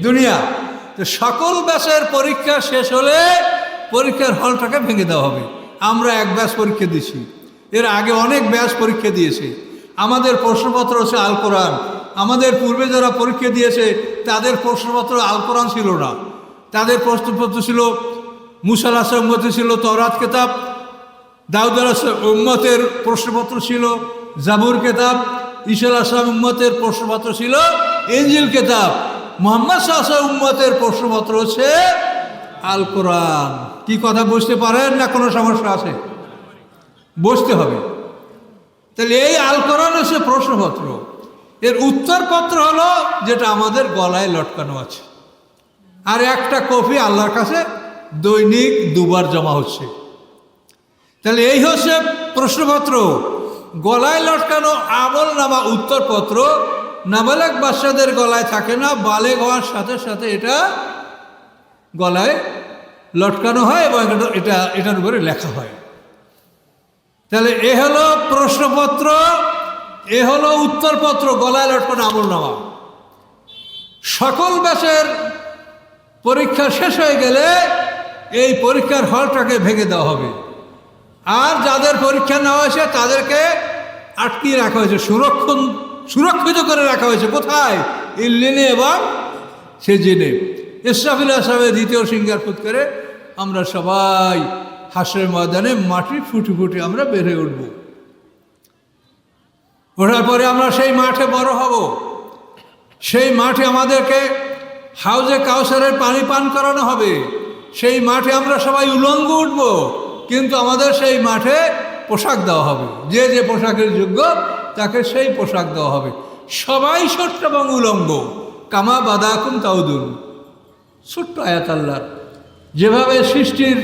দুনিয়া। তো সকল ব্যাচের পরীক্ষা শেষ হলে পরীক্ষার হলটাকে ভেঙে দেওয়া হবে। আমরা এক ব্যাচ পরীক্ষা দিছি, এর আগে অনেক ব্যাচ পরীক্ষা দিয়েছে। আমাদের প্রশ্নপত্র হচ্ছে আল কোরআন। আমাদের পূর্বে যারা পরীক্ষা দিয়েছে তাদের প্রশ্নপত্র আল কোরআন ছিল না, তাদের প্রশ্নপত্র ছিল মুসা আলাইহিস উম্মতে ছিল তওরাত কিতাব, দাউদ আলাইহিস উম্মতের প্রশ্নপত্র ছিল জাবুর কিতাব, ঈসা আলাইহিস উম্মতের প্রশ্নপত্র ছিল ইনজিল কিতাব, মুহাম্মদ সাল্লাল্লাহু আলাইহি উম্মতের প্রশ্নপত্র হচ্ছে আল কোরআন। কি কথা বুঝতে পারেন না? কোনো সমস্যা আছে? বুঝতে হবে। তাহলে এই আল কোরআন হচ্ছে প্রশ্নপত্র, এর উত্তরপত্র হলো যেটা আমাদের গলায় লটকানো আছে, আর একটা কপি আল্লাহর কাছে দৈনিক 2 বার জমা হচ্ছে। তাহলে এই হচ্ছে প্রশ্নপত্র। গলায় লটকানো আমলনামা উত্তরপত্র নাবালেগ বাচ্চাদের গলায় থাকে না, বালেগ হওয়ার সাথে সাথে এটা গলায় লটকানো হয় এবং এটার উপরে লেখা হয়। তাহলে এ হলো প্রশ্নপত্র, এ হলো উত্তরপত্র, গলায় লটকানো আমলনামা। সকল ব্যাচের পরীক্ষা শেষ হয়ে গেলে এই পরীক্ষার হলটাকে ভেঙে দেওয়া হবে, আর যাদের পরীক্ষা নেওয়া হয়েছে তাদেরকে আটকিয়ে রাখা হয়েছে, সুরক্ষিত করে রাখা হয়েছে। কোথায়? ইল্লিনে এবং সিজিনে। ইসরাফিল সাহেবের দ্বিতীয় সিংহার ফুৎ করে আমরা সবাই হাসরের ময়দানে মাটি ফুটে ফুটে আমরা বের হয়ে উঠব। ওঠার পরে আমরা সেই মাঠে বড় হব, সেই মাঠে আমাদেরকে হাউজে কাউসারের পানি পান করানো হবে, সেই মাঠে আমরা সবাই উলঙ্গ উঠব, কিন্তু আমাদের সেই মাঠে পোশাক দেওয়া হবে, যে যে পোশাকের যোগ্য তাকে সেই পোশাক দেওয়া হবে। সবাই ছোট্ট এবং উলঙ্গ, কামা বাদাকুম তাউদুন। ছোট্ট আয়াত আল্লাহর। যেভাবে সৃষ্টির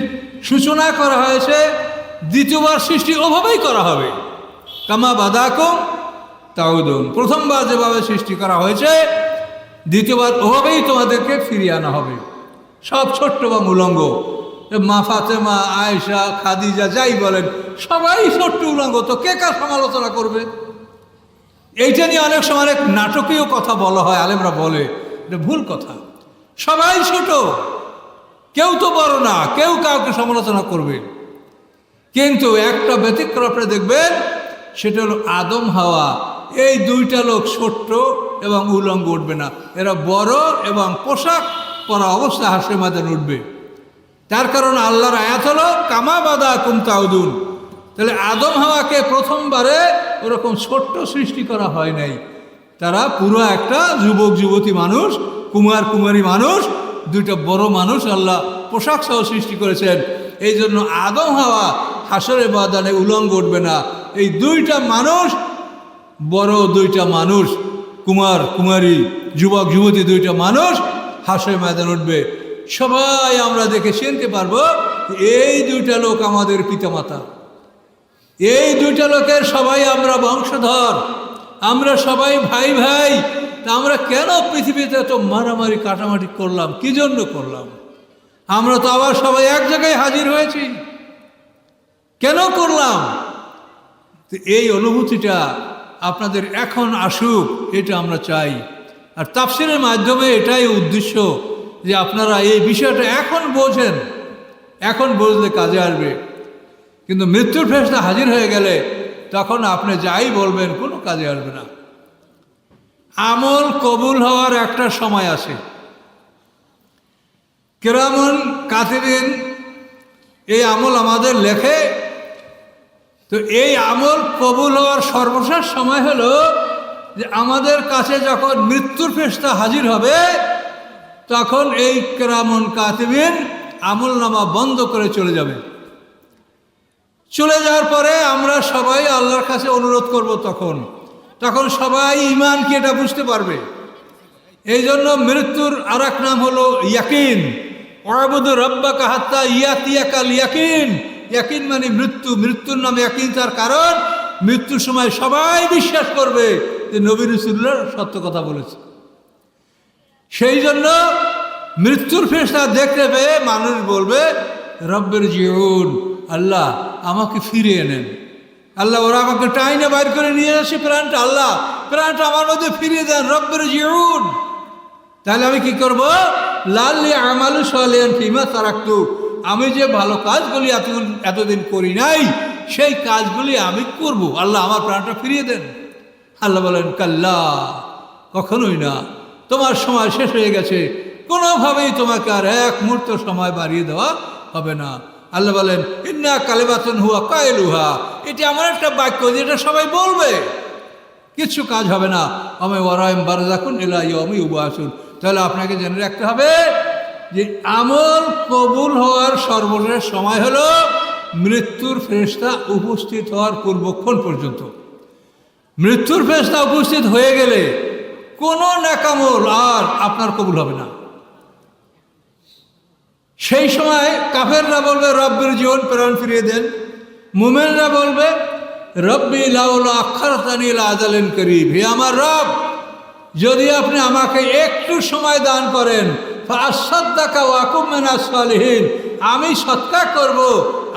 সূচনা করা হয়েছে, দ্বিতীয়বার সৃষ্টি ওভাবেই করা হবে। কামা বাদাকুম তাউদুন। প্রথমবার যেভাবে সৃষ্টি করা হয়েছে, দ্বিতীয়বার ওভাবেই তোমাদেরকে ফিরিয়ে আনা হবে। সব ছোট্ট এবং উলঙ্গ। মা ফাতেমা, আয়েশা, খাদিজা যাই বলেন, সবাই ছোট্ট উলঙ্গ। তো কে কার সমালোচনা করবে? এইটা নিয়ে অনেক সময় অনেক নাটকীয় কথা বলা হয়, আলেমরা বলে, এটা ভুল কথা। সবাই ছোট, কেউ তো বড় না, কেউ কাউকে সমালোচনা করবে। কিন্তু একটা ব্যতিক্রম আপনি দেখবেন, সেটা হলো আদম হাওয়া। এই দুইটা লোক ছোট্ট এবং উলঙ্গ উঠবে না, এরা বড় এবং পোশাক পরা অবস্থায় হাসরের ময়দানে উঠবে। তার কারণ আল্লাহর আয়াত হলো কামা বাদা কুম তাউদুন। তাহলে আদম হাওয়াকে প্রথমবারে ওরকম ছোট্ট সৃষ্টি করা হয় নাই, তারা পুরো একটা যুবক যুবতী মানুষ, কুমার কুমারী মানুষ, দুইটা বড় মানুষ আল্লাহ পোশাক সহ সৃষ্টি করেছেন। এই জন্য আদম হাওয়া হাসরের ময়দানে উলঙ্গ উঠবে না। এই দুইটা মানুষ, বড় দুইটা মানুষ, কুমার কুমারী, যুবক যুবতী দুইটা মানুষ হাসরের ময়দানে উঠবে। সবাই আমরা দেখে চিনতে পারবো এই দুইটা লোক আমাদের পিতামাতা, এই দুইটা লোকের সবাই আমরা বংশধর, আমরা সবাই ভাই ভাই। তা আমরা কেন পৃথিবীতে এত মারামারি কাটামাটি করলাম? কি জন্য করলাম? আমরা তো আবার সবাই এক জায়গায় হাজির হয়েছি, কেন করলাম? তো এই অনুভূতিটা আপনাদের এখন আসুক, এটা আমরা চাই। আর তাফসীরের মাধ্যমে এটাই উদ্দেশ্য যে আপনারা এই বিষয়টা এখন বোঝেন, এখন বুঝলে কাজে আসবে। কিন্তু মৃত্যুর ফেরেশতা হাজির হয়ে গেলে তখন আপনি যাই বলবেন কোনো কাজে আসবে না। আমল কবুল হওয়ার একটা সময় আছে। কিরামুল কাতিবিন এই আমল আমাদের লেখে। তো এই আমল কবুল হওয়ার সর্বশেষ সময় হলো যে আমাদের কাছে যখন মৃত্যুর ফেরেশতা হাজির হবে, তখন এই কিরামুল কাতিবিন আমল নামা বন্ধ করে চলে যাবে। চলে যাওয়ার পরে আমরা সবাই আল্লাহর কাছে অনুরোধ করব। তখন সবাই ঈমান কি এটা বুঝতে পারবে। এই জন্য মৃত্যুর আর এক নাম হলো ইয়াকিন। ওয়াবুদু রাব্বাকা হাত্তা ইয়াতিয়াকাল ইয়াকিন। ইয়াকিন মানে মৃত্যু, মৃত্যুর নামে ইয়াকিন। তার কারণ মৃত্যুর সময় সবাই বিশ্বাস করবে যে নবী রাসূলুল্লাহ সত্য কথা বলেছে। সেই জন্য মৃত্যুর ফেরেশতা দেখতে পেয়ে মানুষ বলবে রব্বের জিউন, আল্লাহ আমাকে ফিরিয়ে নেন। আল্লাহ ওরা আমাকে টাইনে বাইর করে নিয়ে আসে প্রাণটা, আল্লাহ প্রাণটা আমার মধ্যে ফিরিয়ে দেন, রব্বের জিউন। তাহলে আমি কি করব? লাল্লি আমালু সালিহান ফিমা তারাকতু। আমি যে ভালো কাজগুলি এতদিন করি নাই, সেই কাজগুলি আমি করব। আল্লাহ আমার প্রাণটা ফিরিয়ে দেন। আল্লাহ বলেন কাল্লা, কখনোই না, তোমার সময় শেষ হয়ে গেছে, কোনোভাবেই তোমাকে আর এক মুহূর্ত সময় বাড়িয়ে দেওয়া হবে না। আল্লাহ বলেন ইন্না কালিমাতুন হুয়া কাইলুহা, এটি আমার একটা বাক্য, যেটা সবাই বলবে, কিছু কাজ হবে না। আমি ওয়ারাইম বারযাকুন ইলা ইয়াউমি ইউবাসুন। তাহলে আপনাকে জেনে রাখতে হবে যে আমল কবুল হওয়ার সর্বশেষ সময় হলো মৃত্যুর ফেরেশতা উপস্থিত হওয়ার পূর্বক্ষণ পর্যন্ত। মৃত্যুর ফেরেশতা উপস্থিত হয়ে গেলে কোনো নেকামল আর আপনার কবুল হবে না। সেই সময় কাফেররা বলবে রব্বির জীবন প্রাণ ফিরিয়ে দেন। মুমিনরা বলবে রব্বি লাউলা আখারতানি ইলা আজালিন করিব, হে আমার রব, যদি আপনি আমাকে একটু সময় দান করেন, ফাআসাদদাকা ওয়া আকুম মিনাস সালিহিন, আমি সৎকার করব,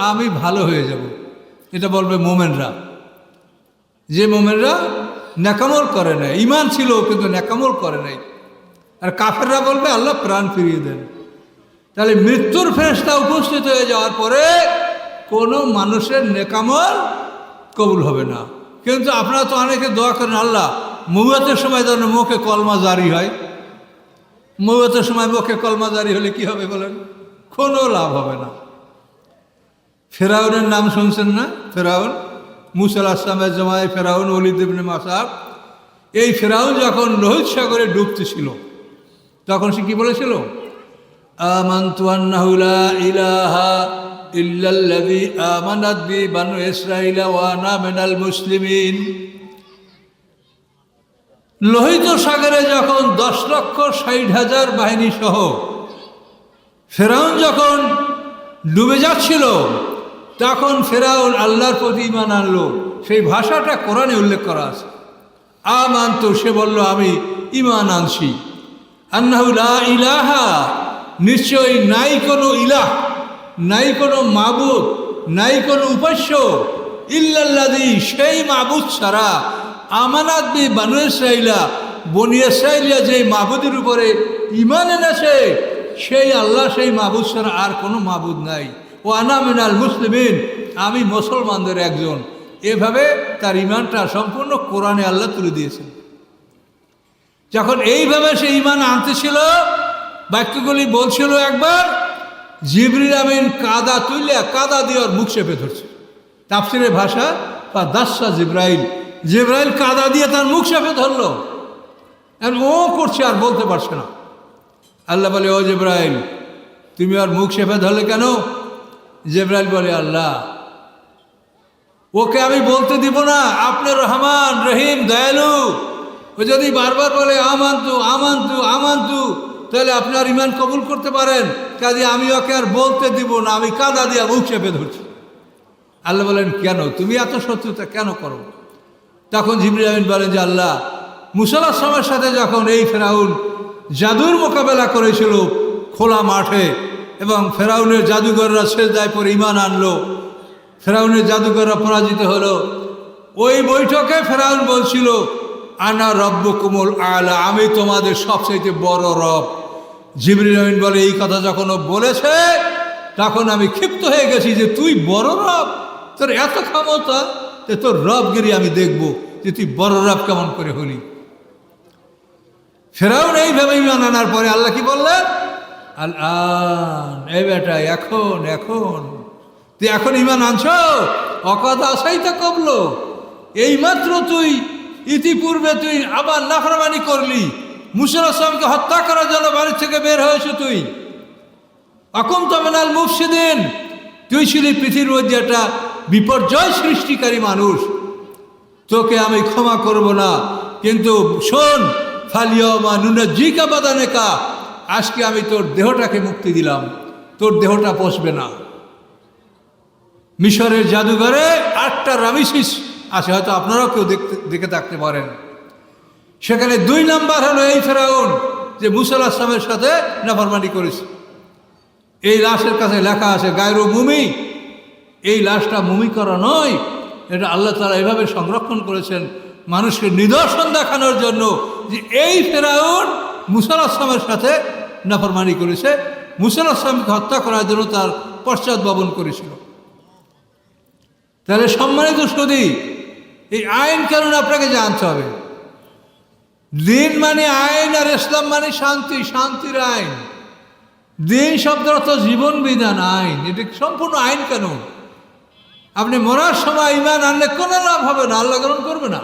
আমি ভালো হয়ে যাব। এটা বলবে মুমিনরা, যে মুমিনরা নেকামল করে নাই, ঈমান ছিল কিন্তু নেকামল করে নাই। আর কাফেররা বলবে আল্লাহ প্রাণ ফিরিয়ে দেন। তাহলে মৃত্যুর ফেরেশতা উপস্থিত হয়ে যাওয়ার পরে কোনো মানুষের নেকামল কবুল হবে না। কিন্তু আপনারা তো অনেকে দোয়া করেন আল্লাহ মুয়াতের সময় যেন মুখে কলমা জারি হয়। মুয়াতের সময় মুখে কলমা জারি হলে কি হবে বলেন? কোনো লাভ হবে না। ফেরাউনের নাম শুনছেন না? ফেরাউন, মুসা আলাইহিস সালামের জামাই ফেরাউন, ওলীদ ইবনে মাসআব। এই ফেরাউন যখন লোহিত সাগরে ডুবতেছিল, তখন সে কি বলেছিল? আমানতু আন্নাহু লা ইলাহা ইল্লাল্লাযী আমানাত বি বানু ইসরাঈলা ওয়া আনা মিনাল মুসলিমিন। লোহিত সাগরে যখন 10,60,000 বাহিনী সহ ফেরাউন যখন ডুবে যাচ্ছিল, তখন ফেরাউন আল্লাহর প্রতি ঈমান আনলো। সেই ভাষাটা কোরআনে উল্লেখ করা আছে। আমানতু, সে বলল আমি ঈমান আনছি। আন্নাহু লা ইলাহা, নিশ্চয়ই নাই কোনো ইলাহ, নাই কোনো মাবুদ, নাই কোনো উপাস্য ইল্লাল্লাযী, সেই মাবুদ ছাড়া আমানাত বি বানু ইসরাঈলা, বনি ইসরাঈলা যে মাবুদের উপরে ঈমান এনেছে সেই আল্লাহ, সেই মাবুদ ছাড়া আর কোনো মাবুদ নাই। ও আনা মিনাল মুসলিমিন, আমি মুসলমানদের একজন। এভাবে তার ঈমানটা সম্পূর্ণ কোরআনে আল্লাহ তুলে দিয়েছেন। যখন এইভাবে সে ঈমান আনতেছিল, বাক্যগুলি বলছিল, একবার জিবরিল আমিন কাদা তুলে কাদা দিয়ে ওর মুখ চেপে ধরছে। তাফসীরের ভাষা বা দাসা জিব্রাইল, জিব্রাইল কাদা দিয়ে তার মুখ চেপে ধরলো। আর ও করছে, আর বলতে পারছে না। আল্লাহ বলে, ও জিব্রাইল, তুমি আর মুখ চেপে ধরলে কেন? জিব্রাইল বলে, আল্লাহ, ওকে আমি বলতে দিব না আপনি রহমান রহিম দয়ালু। ও যদি বারবার বলে আমান্তু আমান্তু আমান্তু, তাহলে আপনার ঈমান কবুল করতে পারেন। কাজে আমি ওকে আর বলতে দিব না, আমি কাদা দিয়ে মুখ চেপে ধরছি। আল্লাহ বলেন, কেন তুমি এত শত্রুতা কেন করো? তখন জিবরিল আমিন বলেন যে, আল্লাহ, মূসা আলাইহিস সালামের সাথে যখন এই ফেরাউন জাদুর মোকাবেলা করেছিল খোলা মাঠে, এবং ফেরাউনের জাদুঘররা সেজদায় পড়ে ঈমান আনলো, ফেরাউনের জাদুঘররা পরাজিত হলো। ওই বৈঠকে ফেরাউন বলছিল, আনা রব্বুকুমুল আলা, আমি তোমাদের সবচাইতে বড় রব। জিবরিল আমিন বলে, এই কথা যখন ও বলেছে তখন আমি ক্ষিপ্ত হয়ে গেছি যে তুই বড় রব, তোর এত ক্ষমতা, যে তোর রবগিরি আমি দেখব যে তুই বড় রব কেমন করে হলি। ফেরাউন এইভাবে ঈমান আনার পরে আল্লাহ কি বললেন? আল আন, এই বেটা, এখন এখন তুই এখন ঈমান আনছ, অকথা আসাইতে কবলো, এইমাত্র তুই ইতিপূর্বে তুই আবার নাফরমানি করলি, মূসা আলাইহিস সালামকে হত্যা করার জন্য বাড়ি থেকে বের হয়েছ তুই। আকুনতা মিনাল মুফসিদিন, তুই ছিলি পৃথিবীর মধ্যে একটা বিপর্যয় সৃষ্টিকারী মানুষ, তোকে আমি ক্ষমা করব না। কিন্তু শোন, ফালিয়াউমা নুনাজ্জিকা বাদানাকা, আজকে আমি তোর দেহটাকে মুক্তি দিলাম, তোর দেহটা পচবে না। মিশরের জাদুঘরে 8টা রামিসিস আছে, হয়তো আপনারাও কেউ দেখে থাকতে পারেন। সেখানে 2 নাম্বার হলো এই ফেরাউন, যে মূসা আলাইহিস সালামের সাথে নাফরমানি করেছে। এই লাশের কাছে লেখা আছে গায়রু মুমি, এই লাশটা মুমি করা নয়, এটা আল্লাহ তাআলা এভাবে সংরক্ষণ করেছেন মানুষকে নিদর্শন দেখানোর জন্য যে এই ফেরাউন মূসা আলাইহিস সালামের সাথে নাফরমানি করেছে, মূসা আলাইহিস সালামকে হত্যা করার জন্য তার পশ্চাৎ করেছিল। তাহলে সম্মানিত সুধী, এই আইন কানুন আপনাকে জানতে হবে। দিন মানে আইন, আর ইসলাম মানে শান্তি, শান্তির আইন। দিন শব্দ অর্থ জীবন বিধান, আইন, এটি সম্পূর্ণ আইন কানুন। আপনি মরার সময় ঈমান আনলে কোনো লাভ হবে না, আল্লাহ গ্রহণ করবে না।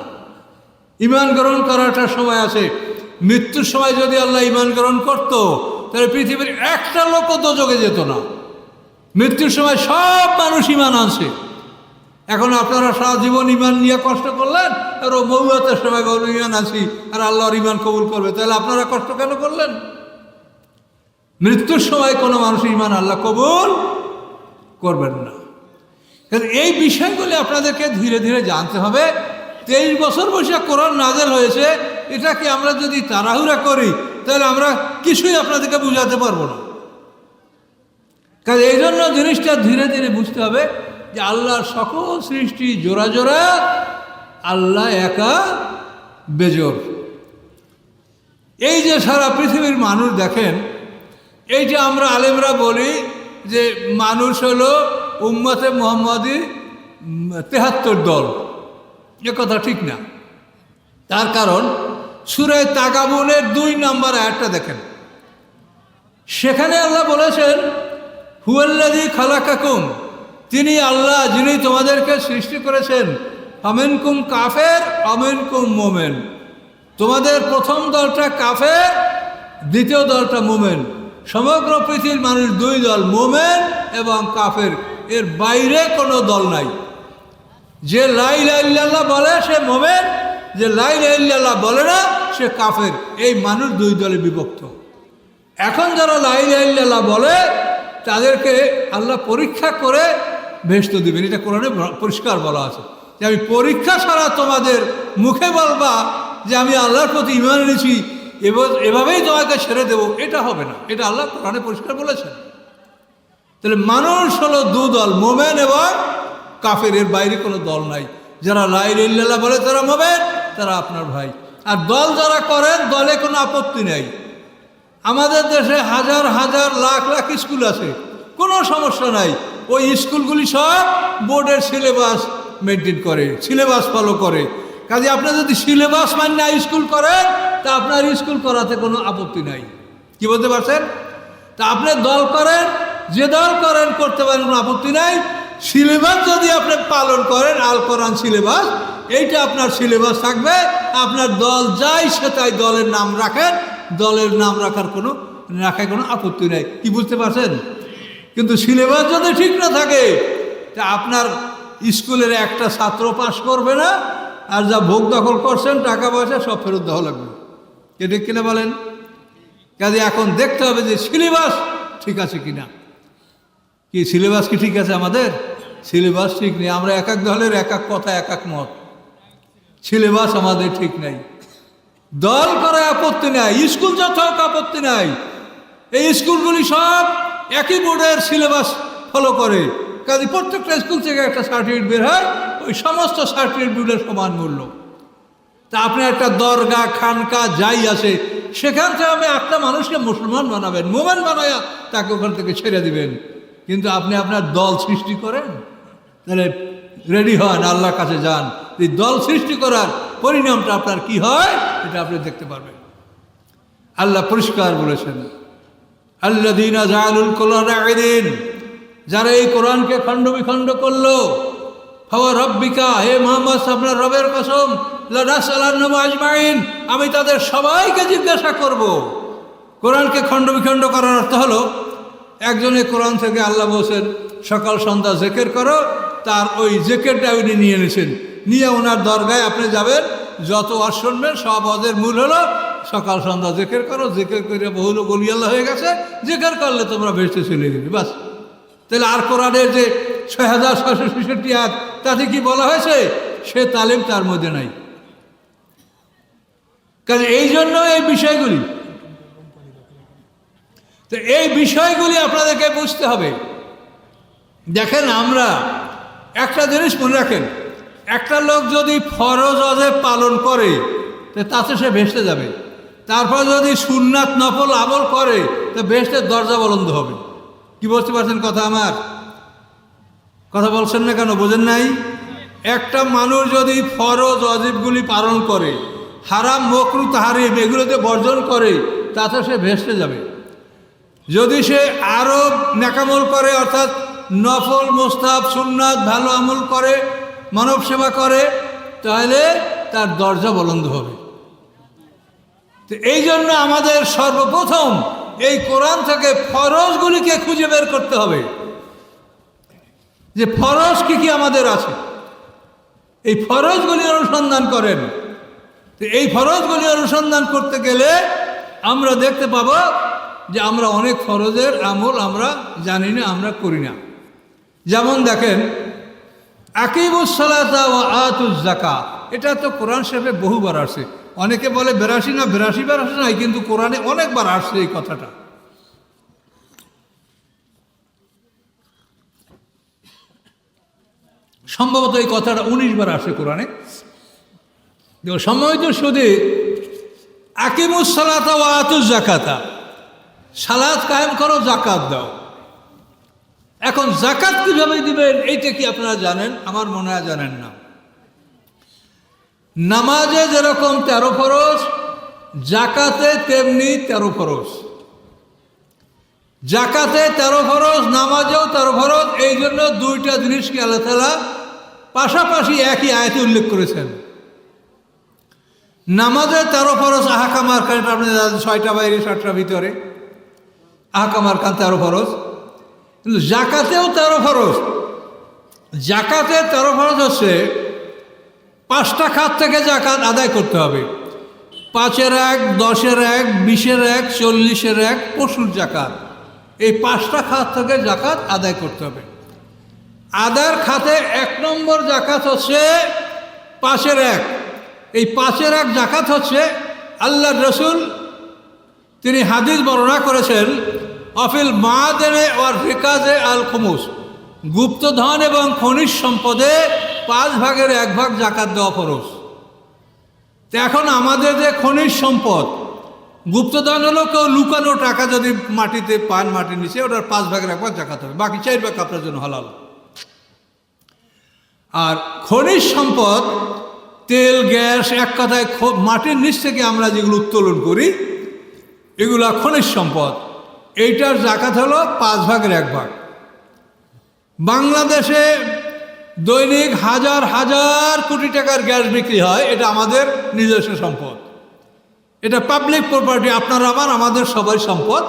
ঈমান গ্রহণ করাটা সময় আছে। মৃত্যুর সময় যদি আল্লাহ ঈমান গ্রহণ করত, তাহলে পৃথিবীর একটা লোকও দোজখে যেত না। মৃত্যুর সময় সব মানুষ ঈমান আনছে। এখন আপনারা সারা জীবন ঈমান নিয়ে কষ্ট করলেন, আর ও মৌয়াতের সময় বলবেন ঈমান আছি আর আল্লাহর ঈমান কবুল করবে, তাহলে আপনারা কষ্ট কেন করলেন? মৃত্যুর সময় কোনো মানুষ ঈমান আল্লাহ কবুল করবেন না। এই বিষয়গুলি আপনাদেরকে ধীরে ধীরে জানতে হবে। 23 বছর বয়সে কোরআন নাযিল হয়েছে, এটাকে আমরা যদি তাড়াহুড়া করি তাহলে আমরা কিছুই আপনাদেরকে বুঝাতে পারবো না। কারণ এই জন্য জিনিসটা ধীরে ধীরে বুঝতে হবে যে আল্লাহর সকল সৃষ্টি জোড়া জোড়া, আল্লাহ একা বেজোড়। এই যে সারা পৃথিবীর মানুষ দেখেন, এই যে আমরা আলেমরা বলি যে মানুষ হলো উম্মতে মুহাম্মাদি 73 দল, এ কথা ঠিক না। তার কারণ সূরা তাগাবুনের 2 নম্বর আয়াতটা দেখেন, সেখানে আল্লাহ বলেছেন হুয়াল্লাযী খালাকাকুম, তিনি আল্লাহ যিনি তোমাদেরকে সৃষ্টি করেছেন, আমিনকুম কাফের আমিনকুম মোমেন, তোমাদের প্রথম দলটা কাফের, দ্বিতীয় দলটা মোমেন। সমগ্র পৃথিবীর মানুষ 2 দল, মোমেন এবং কাফের, এর বাইরে কোনো দল নাই। যে লা ইলাহা ইল্লাল্লাহ বলে সে মোমেন, যে লা ইলাহা ইল্লাল্লাহ বলে না সে কাফের। এই মানুষ 2 দলে বিভক্ত। এখন যারা লা ইলাহা ইল্লাল্লাহ বলে তাদেরকে আল্লাহ পরীক্ষা করে বেহেশত দিবেন, এটা কোরআনে পরিষ্কার বলা আছে যে আমি পরীক্ষা ছাড়া তোমাদের মুখে বলবা যে আমি আল্লাহর প্রতি ঈমান এনেছি, এভাবেই তোমাকে ছেড়ে দেবো, এটা হবে না। এটা আল্লাহ কোরআনে পরিষ্কার বলেছেন। তাহলে মানুষ হলো দু দল, মোমেন এবং কাফের, এর বাইরে কোনো দল নাই। যারা লা ইলাহা ইল্লাল্লাহ বলে তারা মোমেন, তারা আপনার ভাই। আর দল যারা করেন, দলে কোনো আপত্তি নেই। আমাদের দেশে হাজার হাজার লাখ লাখ স্কুল আছে, কোনো সমস্যা নাই। ওই স্কুলগুলি সব বোর্ডের সিলেবাস মেনটেন করে, সিলেবাস ফলো করে। কাজে আপনি যদি সিলেবাস মান্য স্কুল করেন, তা আপনার স্কুল করাতে কোনো আপত্তি নাই। কি বলতে পারছেন? তা আপনি দল করেন, যে দল করেন করতে পারেন, কোনো আপত্তি নাই। সিলেবাস যদি আপনি পালন করেন, আল কোরআন সিলেবাস, এইটা আপনার সিলেবাস থাকবে। আপনার দল যাই সে তাই দলের নাম রাখেন, দলের নাম রাখার কোনো আপত্তি নেই। কি বুঝতে পারছেন? কিন্তু সিলেবাস যদি ঠিক না থাকে, তা আপনার স্কুলের একটা ছাত্র পাস করবে না, আর যা ভোগ দখল করছেন টাকা পয়সা সব ফেরত দেওয়া লাগবে। এটা কিনা বলেন? কাজে এখন দেখতে হবে যে সিলেবাস ঠিক আছে কিনা। কি সিলেবাস কি ঠিক আছে? আমাদের সিলেবাস ঠিক নেই। আমরা এক এক দলের এক এক কথা, এক এক মত। সিলেবাস আমাদের ঠিক নাই। দল করে আপত্তি নাই, স্কুল যত হোক আপত্তি নাই। এই স্কুলগুলি সব একই বোর্ডের সিলেবাস ফলো করে। কাজে প্রত্যেকটা স্কুল থেকে একটা সার্টিফিকেট বের হয়, ওই সমস্ত সার্টিফিকেটগুলোর সমান মূল্য। তা আপনি একটা দরগা, খানকা যাই আছে, সেখান থেকে আপনি একটা মানুষকে মুসলমান বানাবেন, মোমেন বানায়া তাকে ওখান থেকে ছেড়ে দিবেন। কিন্তু আপনি আপনার দল সৃষ্টি করেন, তাহলে রেডি হন, আল্লাহর কাছে যান। এই দল সৃষ্টি করার পরিণামটা আপনার কি হয়, এটা আপনি দেখতে পারবেন। আল্লাহ পরিষ্কার বলেছেন, আল্লাযীনা জাআলুল কুরআনা ঈদিন, যারা এই কোরআনকে খণ্ড বিখণ্ড করলো, ফাওয়া রাব্বিকা, হে মুহাম্মদ আপনার রবের কসম, লানাসআলান্নাহুম আজমাইন, আমি তাদের সবাইকে জিজ্ঞাসা করব। কোরআনকে খণ্ড বিখণ্ড করার অর্থ হলো, একজনে কোরআন থেকে আল্লাহ বলছেন সকাল সন্ধ্যা জিকির করো, তার ওই জিকিরটা উনি নিয়ে নিয়েছেন, নিয়ে ওনার দরগায় আপনি যাবেন, যত ওয়াজ শুনবেন সব ওয়াজের মূল হলো সকাল সন্ধ্যা জিকির করো, জিকির করে বহুল গলি আল্লাহ হয়ে গেছে, জিকির করলে তোমরা বেহেশতে চলে যাবে, বাস। তাহলে আর কোরআনের যে ৬৬৬৬ আয়াত, তাতে কি বলা হয়েছে? সে তালিম তার মধ্যে নাই। কারণ এই জন্য এই বিষয়গুলি, তো এই বিষয়গুলি আপনাদেরকে বুঝতে হবে। দেখেন, আমরা একটা জিনিস মনে রাখেন, একটা লোক যদি ফরজ ওয়াজিব পালন করে তাতে সে বেহেশতে যাবে। তারপর যদি সুন্নাত নফল আমল করে তো বেহেশতের দরজা বলন্দ হবে। কি বুঝতে পারছেন কথা আমার? কথা বলছেন না কেন? বোঝেন নাই? একটা মানুষ যদি ফরজ ওয়াজিবগুলি পালন করে, হারাম মকরু তাহারিম এগুলোতে বর্জন করে, তাতে সে বেহেশতে যাবে। যদি সে আরও নেকামল করে, অর্থাৎ নফল মুস্তাহাব সুন্নাত ভালো আমল করে, মানব সেবা করে, তাহলে তার দরজা বলন্দ হবে। তো এই জন্য আমাদের সর্বপ্রথম এই কোরআন থেকে ফরজগুলিকে খুঁজে বের করতে হবে, যে ফরজ কি কি আমাদের আছে। এই ফরজগুলি অনুসন্ধান করেন। তো এই ফরজগুলি অনুসন্ধান করতে গেলে আমরা দেখতে পাব যে আমরা অনেক ফরজের আমল আমরা জানি না, আমরা করি না। যেমন দেখেন, আকিমুস সালাতা ওয়া আতুজ যাকাত, এটা তো কোরআন শরীফে বহুবার আসছে। অনেকে বলে ৮২ না ৮২ বার আসে নাই, কিন্তু কোরআনে অনেকবার আসছে এই কথাটা। সম্ভবত এই কথাটা ১৯ বার আসে কোরআনে। সম্মানিত সুদী, আকিমুস সালাতা ওয়া আতুজ যাকাতা, সালাত কায়েম করো, যাকাত দাও। এখন যাকাত কিভাবে দিবেন এইটা কি আপনারা জানেন? আমার মনে হয় জানেন না। নামাজে যেরকম ১৩ ফরজ, যাকাতে তেমনি ১৩ ফরজ। যাকাতে ১৩ ফরজ, নামাজেও ১৩ ফরজ। এই জন্য দুইটা জিনিসকে আল্লাহ তাআলা পাশাপাশি একই আয়াতে উল্লেখ করেছেন। নামাজে ১৩ ফরজ আহকাম আরকান, আপনি ৬টা বাইরে ৭টার ভিতরে আহকাম আরকান ১৩ ফরজ। কিন্তু যাকাতেও ১৩ ফরজ। যাকাতে ১৩ ফরজ হচ্ছে ৫টা খাত থেকে যাকাত আদায় করতে হবে। ৫-এর ১, ১০-এর ১, ২০-এর ১, ৪০-এর ১, পশুর যাকাত। এই ৫টা খাত থেকে যাকাত আদায় করতে হবে। আদার খাতে ১ নম্বর যাকাত হচ্ছে ৫-এর ১। এই ৫-এর ১ যাকাত হচ্ছে আল্লাহর রসুল তিনি হাদিস বর্ণনা করেছেন, অফিল মাদেনে ওয়ার রিকাজে আল খুমুস, গুপ্তধন এবং খনিজ সম্পদে 1/5 জাকাত দেওয়া ফরজ। তো এখন আমাদের যে খনিজ সম্পদ, গুপ্তধন হলো কেউ লুকানো টাকা যদি মাটিতে পান, মাটির নিচে, ওটার 1/5 জাকাত হবে, বাকি 4 আপনার জন্য হালাল। আর খনিজ সম্পদ, তেল, গ্যাস, এক কথায় মাটির নিচ থেকে আমরা যেগুলো উত্তোলন করি, এগুলা খনিজ সম্পদ, এইটার জাকাত হলো 1/5। বাংলাদেশে দৈনিক হাজার হাজার কোটি টাকার গ্যাস বিক্রি হয়, এটা আমাদের নিজস্ব সম্পদ, এটা পাবলিক প্রপার্টি, আপনার আমাদের সবাই সম্পদ।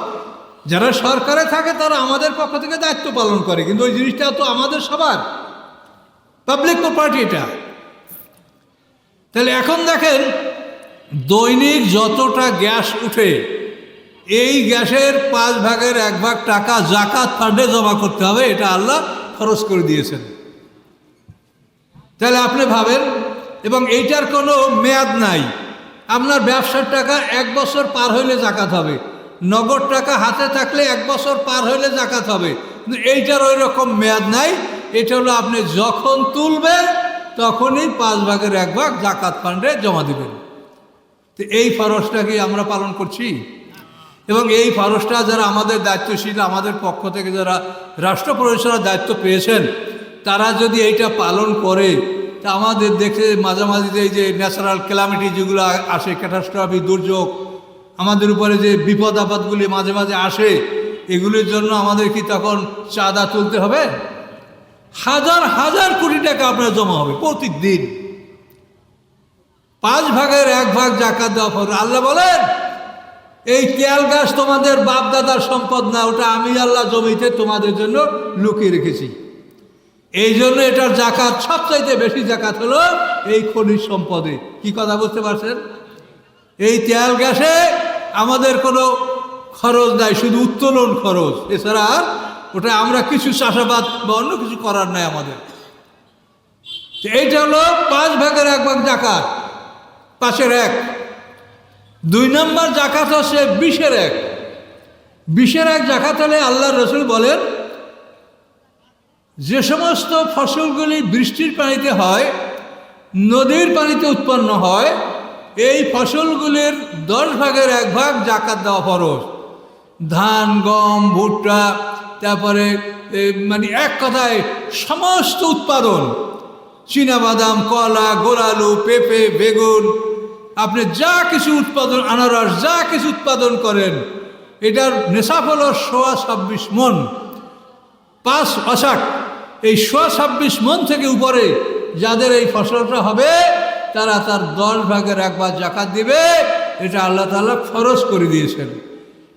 যারা সরকারে থাকে তারা আমাদের পক্ষ থেকে দায়িত্ব পালন করে, কিন্তু ওই জিনিসটা তো আমাদের সবার পাবলিক প্রপার্টি এটা। তাহলে এখন দেখেন, দৈনিক যতটা গ্যাস উঠে, এই গ্যাসের 1/5 টাকা জাকাত ফান্ডে জমা করতে হবে, এটা আল্লাহ খরচ করে দিয়েছেন। তাহলে আপনি ভাবেন, এবং এইটার কোনো মেয়াদ নাই। আপনার ব্যবসার টাকা 1 বছর পার হইলে জাকাত হবে, নগদ টাকা হাতে থাকলে 1 বছর পার হইলে জাকাত হবে, কিন্তু এইটার ওই রকম মেয়াদ নাই। এটা হলো আপনি যখন তুলবেন তখনই 1/5 জাকাত ফান্ডে জমা দিবেন। তো এই ফরজটা কি আমরা পালন করছি? এবং এই ফরজটা যারা আমাদের দায়িত্বশীল, আমাদের পক্ষ থেকে যারা রাষ্ট্র পরিচালনার দায়িত্ব পেয়েছেন, তারা যদি এইটা পালন করে, তা আমাদের দেখে মাঝামাঝি এই যে ন্যাচারাল ক্যালামিটি যেগুলো আসে, ক্যাটাস্ট্রফি, দুর্যোগ, আমাদের উপরে যে বিপদ আপদগুলি মাঝে মাঝে আসে, এগুলির জন্য আমাদের কি তখন চাঁদা তুলতে হবে? হাজার হাজার কোটি টাকা আপনার জমা হবে প্রতিদিন। 1/5 জাকাত দেওয়া ফরজ। আল্লাহ বলেন, এই তেল গাছ তোমাদের বাপ দাদার সম্পদ না, ওটা আমি আল্লাহ জমিতে তোমাদের জন্য লুকিয়ে রেখেছি। এই জন্য এটার জাকাত, সবচাইতে বেশি জাকাত হলো এই খনিজ সম্পদে। কি কথা বুঝতে পারছেন? এই তেল গ্যাসে আমাদের কোনো খরচ নাই, শুধু উত্তোলন খরচ, এছাড়া আর ওটা আমরা কিছু চাষাবাদ বা অন্য কিছু করার নাই আমাদের। এইটা হলো 1/5 জাকাত, 5/1। 2 নম্বর জাকাত হচ্ছে 20/1। 20/1 জাকাত হলে আল্লাহ রসুল বলেন, যে সমস্ত ফসলগুলি বৃষ্টির পানিতে হয়, নদীর পানিতে উৎপন্ন হয়, এই ফসলগুলির 10/1 জাকাত দেওয়া ফরজ। ধান, গম, ভুট্টা, তারপরে মানে এক কথায় সমস্ত উৎপাদন, চীনাবাদাম, কলা, গোলালু, পেঁপে, বেগুন, আপনি যা কিছু উৎপাদন, আনারস, যা কিছু উৎপাদন করেন, এটার নেশাব হলো 26 মণ। 5 অশাক, এই 26 মণ থেকে উপরে যাদের এই ফসলটা হবে, তারা তার 10/1 জাকাত দিবে। এটা আল্লাহ তাআলা ফরজ করে দিয়েছেন।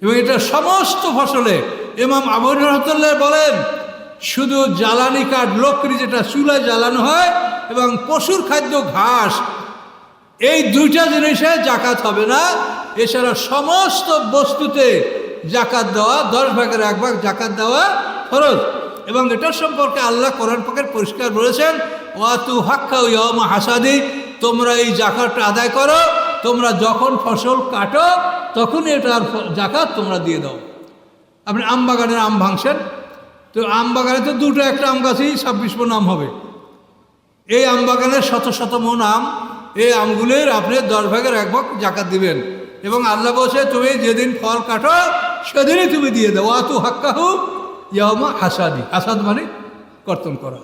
এবং এটা সমস্ত ফসলে। ইমাম আবু রহমতুল্লাহ বলেন, শুধু জ্বালানি কাঠ, লকড়ি যেটা চুলায় জ্বালানো হয়, এবং পশুর খাদ্য ঘাস, এই 2টা জিনিসে জাকাত হবে না। এছাড়া সমস্ত বস্তুতে জাকাত দেওয়া, 10/1 জাকাত দেওয়া ফরজ। এবং এটার সম্পর্কে আল্লাহ কোরআন পাকের পরিষ্কার বলেছেন, ওয়াতু হাক্কা ইয়াউমা হাসাদি, তোমরা এই জাকাতটা আদায় করো, তোমরা যখন ফসল কাটো তখনই এটার জাকাত তোমরা দিয়ে দাও। আপনি আম বাগানের আম ভাঙছেন, তো আম বাগানে তো 2টা, একটা আম গাছেই 26 মণ আম হবে। এই আম বাগানের শত শত মণ আম, এই আমগুলির আপনি 10/1 জাকাত দিবেন। এবং আল্লাহ বলছে, তুমি যেদিন ফল কাটো সেদিনই তুমি দিয়ে দাও। ওয়াতু হাক্কাহু ইয়াউমা হাসাদি, হাসাদ মানে কর্তন করা।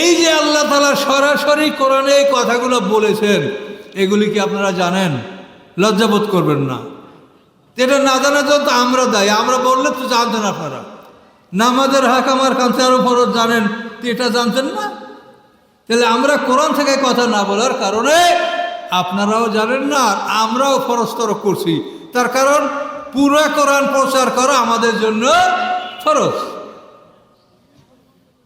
এই যে আল্লাহ তাআলা সরাসরি কোরআনে এই কথাগুলো বলেছেন, এগুলি কি আপনারা জানেন? লজ্জাবোধ করবেন না। এটা না জানার জন্য তো আমরা দায়ী, আমরা বললে তো জানতেন আপনারা। নামাজের হক আমার কাছে আরো ফরজ জানেন, তো এটা জানতেন না? তাহলে আমরা কোরআন থেকে কথা না বলার কারণে আপনারাও জানেন না, আর আমরাও ফরজ তরক করছি। তার কারণ পুরো কোরআন প্রচার করা আমাদের জন্য ফরজ।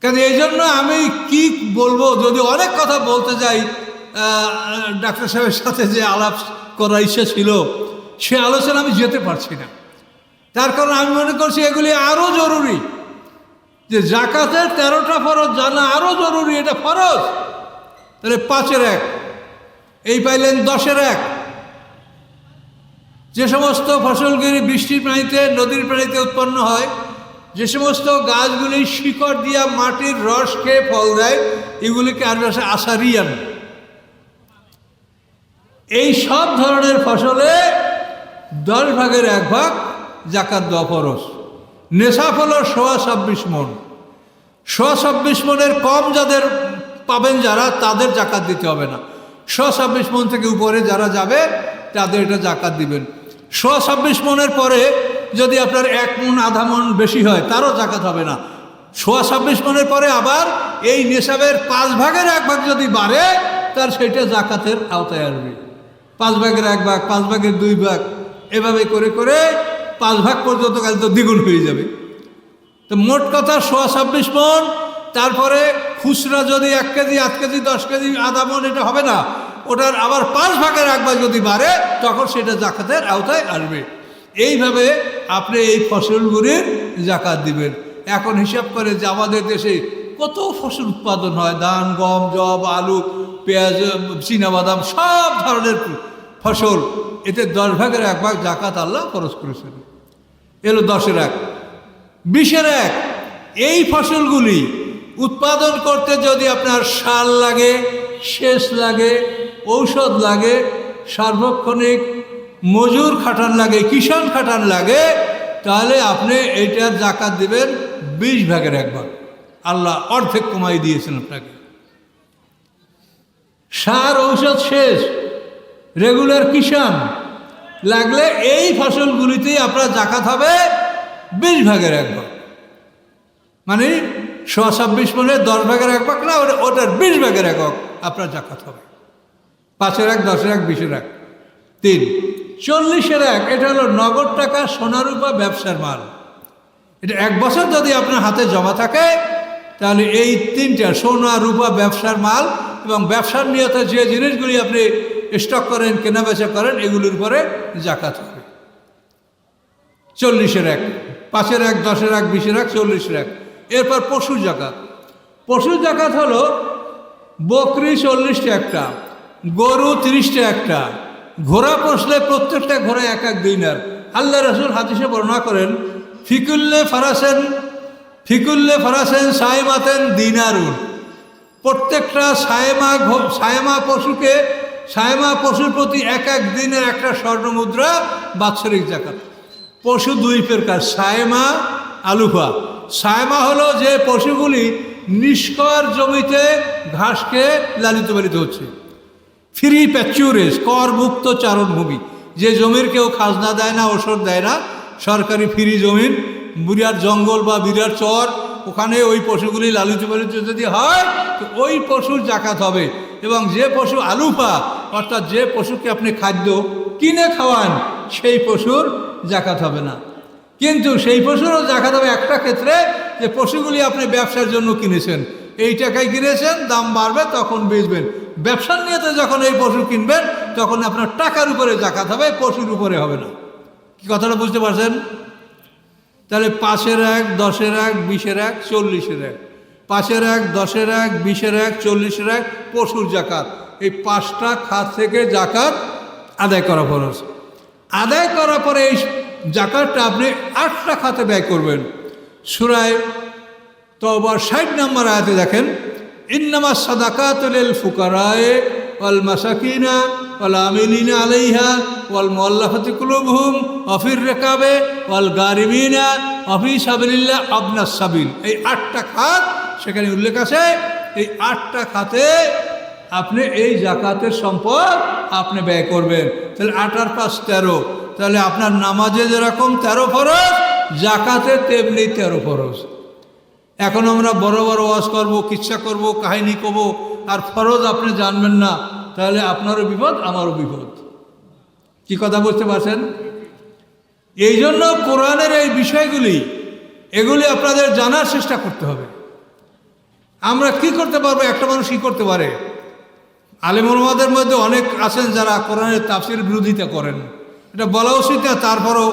কাজে এই জন্য আমি কি বলবো, যদি অনেক কথা বলতে যাই, ডাক্তার সাহেবের সাথে যে আলাপ করার ইচ্ছা ছিল, সে আলোচনা আমি যেতে পারছি না। তার কারণ আমি মনে করছি এগুলি আরও জরুরি, যে জাকাতের 13টা ফরজ জানা আরও জরুরি, এটা ফরজ। তাহলে 5/1, এই পাইলেন 10/1। যে সমস্ত ফসলগুলি বৃষ্টির পানিতে, নদীর পানিতে উৎপন্ন হয়, যে সমস্ত গাছগুলি শিকড় দিয়া মাটির রস খেয়ে ফল দেয়, এগুলিকে আর ভাষায় আশারিয়ান। এই সব ধরনের ফসলে 10 ভাগের 1 ভাগ জাকাত দেওয়া ফরজ। নেশাব হলো 26 মণ। 26 মণের কম যাদের পাবেন যারা, তাদের জাকাত দিতে হবে না। 26 মণ থেকে উপরে যারা যাবে তাদের এটা জাকাত দিবেন। 26 মণের পরে যদি আপনার 1 মণ আধা মণ বেশি হয়, তারও জাকাত হবে না। 26 মণের পরে আবার এই নেশাবের 5 ভাগের 1 ভাগ যদি বাড়ে, তার সেটা জাকাতের আওতায় আসবে। 5 ভাগের 1 ভাগ, 5 ভাগের 2 ভাগ, এভাবে করে করে 5 ভাগ পর্যন্ত কাল তো দ্বিগুণ হয়ে যাবে। তো মোট কথা 26 মণ। তারপরে খুচরা যদি 1 কেজি, 8 কেজি, 10 কেজি, আধা মণ, এটা হবে না। ওটার আবার 5 ভাগের 1 ভাগ যদি বাড়ে, তখন সেটা জাকাতের আওতায় আসবে। এইভাবে আপনি এই ফসলগুলির জাকাত দিবেন। এখন হিসাব করে যে আমাদের দেশে কত ফসল উৎপাদন হয়, ধান, গম, জব, আলু, পেঁয়াজ, চীনাবাদাম, সব ধরনের ফসল, এতে 10 ভাগের 1 ভাগ জাকাত আল্লাহ খরচ করেছেন। এলো 10-এর 1, 20-এর 1। এই ফসলগুলি উৎপাদন করতে যদি আপনার সার লাগে, সেচ লাগে, ঔষধ লাগে, সার্বক্ষণিক মজুর খাটান লাগে, কিষাণ খাটান লাগে, তাহলে আপনি এইটার জাকাত দিবেন 20 ভাগের 1 ভাগ। আল্লাহ অর্ধেক কমাই দিয়েছেন আপনাকে। সার, ঔষধ, সেচ, রেগুলার কিষাণ লাগলে এই ফসলগুলিতেই আপনার জাকাত হবে 20 ভাগের 1 ভাগ। মানে 26 মণে 10 ভাগের 1 ভাগ না, ওটার 20 ভাগের 1 ভাগ আপনার জাকাত হবে। 5-এর 1, 10-এর 1, 20-এর 1, 3। 40-এর 1, এটা হলো নগদ টাকা, সোনারূপা, ব্যবসার মাল। এটা 1 বছর যদি আপনার হাতে জমা থাকে, তাহলে এই 3টা সোনা, রূপা, ব্যবসার মাল এবং ব্যবসার নিয়তে যে জিনিসগুলি আপনি স্টক করেন, কেনাবেচা করেন, এগুলির উপরে জাকাত হবে। 40-এর 1, 5-এর 1, 10-এর 1, 20-এর 1, 40-এর 1। এরপর পশুর জাকাত। পশুর জাকাত হলো বকরি 40টা একটা, গরু 30টা একটা, ঘোড়া পোষলে প্রত্যেকটা ঘোড়া 1 দিনার। আল্লাহ রাসূল হাদিসে বর্ণনা করেন, ফিকুল্লে ফারাসেন সায়মাতেন দিনারুন। প্রত্যেকটা সায়মা পশুর প্রতি 1 দিনের একটা স্বর্ণ মুদ্রা বাৎসরিক জাকাত। পশু 2 প্রকার, সায়মা, আলুফা। সায়মা হলো যে পশুগুলি নিষ্কর জমিতে ঘাস খেয়ে লালিত পালিত হচ্ছে। ফ্রি প্যাচুরেস, করমুক্ত চারণভূমি, যে জমির কেউ খাজনা দেয় না, ওষুধ দেয় না, সরকারি ফ্রি জমিন, বিরাট জঙ্গল বা বিরাট চর, ওখানে ওই পশুগুলি লালিত পালিত যদি হয়, তো ওই পশুর জাকাত হবে। এবং যে পশু আলুফা, অর্থাৎ যে পশুকে আপনি খাদ্য কিনে খাওয়ান, সেই পশুর জাকাত হবে না। কিন্তু সেই পশুরও জাকাত হবে একটা ক্ষেত্রে, যে পশুগুলি আপনি ব্যবসার জন্য কিনেছেন, এই টাকায় কিনেছেন, দাম বাড়বে তখন বেচবেন। ব্যবসার নিয়তে যখন এই পশু কিনবেন, তখন আপনার টাকার উপরে জাকাত হবে, পশুর উপরে হবে না। কি কথাটা বুঝতে পারছেন? তাহলে 5-এর 1, 10-এর 1, 20-এর 1, 40-এর 1। 5-এর 1, 10-এর 1, 20-এর 1, 40-এর 1 পশুর জাকাত। এই 5টা খাত থেকে জাকাত আদায় করা ফরজ। আদায় করার পরে এই জাকাতটা আপনি 8টা খাতে ব্যয় করবেন। সূরা তওবার 60 নম্বর আয়াতে দেখেন, ইন্নামাস সাদাকাতু লিল ফুকারায়ে ওয়াল মাসাকিনা ওয়াল আমিলিনা আলাইহা ওয়াল মুআল্লাফাতি কুলুবুহুম ওয়া ফির রিকাবে ওয়াল গারিমিনা ওয়া ফি সাবিলিল্লাহ আবনাস সাবিল। এই 8টা খাত সেখানে উল্লেখ আছে। এই 8টা খাতে আপনি এই জাকাতের সম্পদ আপনি ব্যয় করবেন। তাহলে 8 আর 5 13। তাহলে আপনার নামাজে যেরকম 13 ফরজ, জাকাতে তেমনি 13 ফরজ। এখন আমরা বড় বড় ওয়াজ করবো, কিচ্ছা করবো, কাহিনী করব, আর ফরজ আপনি জানবেন না, তাহলে আপনারও বিপদ, আমারও বিপদ। কি কথা বুঝতে পারছেন? এই জন্য কোরআনের এই বিষয়গুলি, এগুলি আপনাদের জানার চেষ্টা করতে হবে। আমরা কি করতে পারবো? একটা মানুষ কি করতে পারে? আলেম ওলামাদের মধ্যে অনেক আছেন যারা কোরআনের তাফসীর বিরোধিতা করেন। এটা বলা উচিত না, তারপরও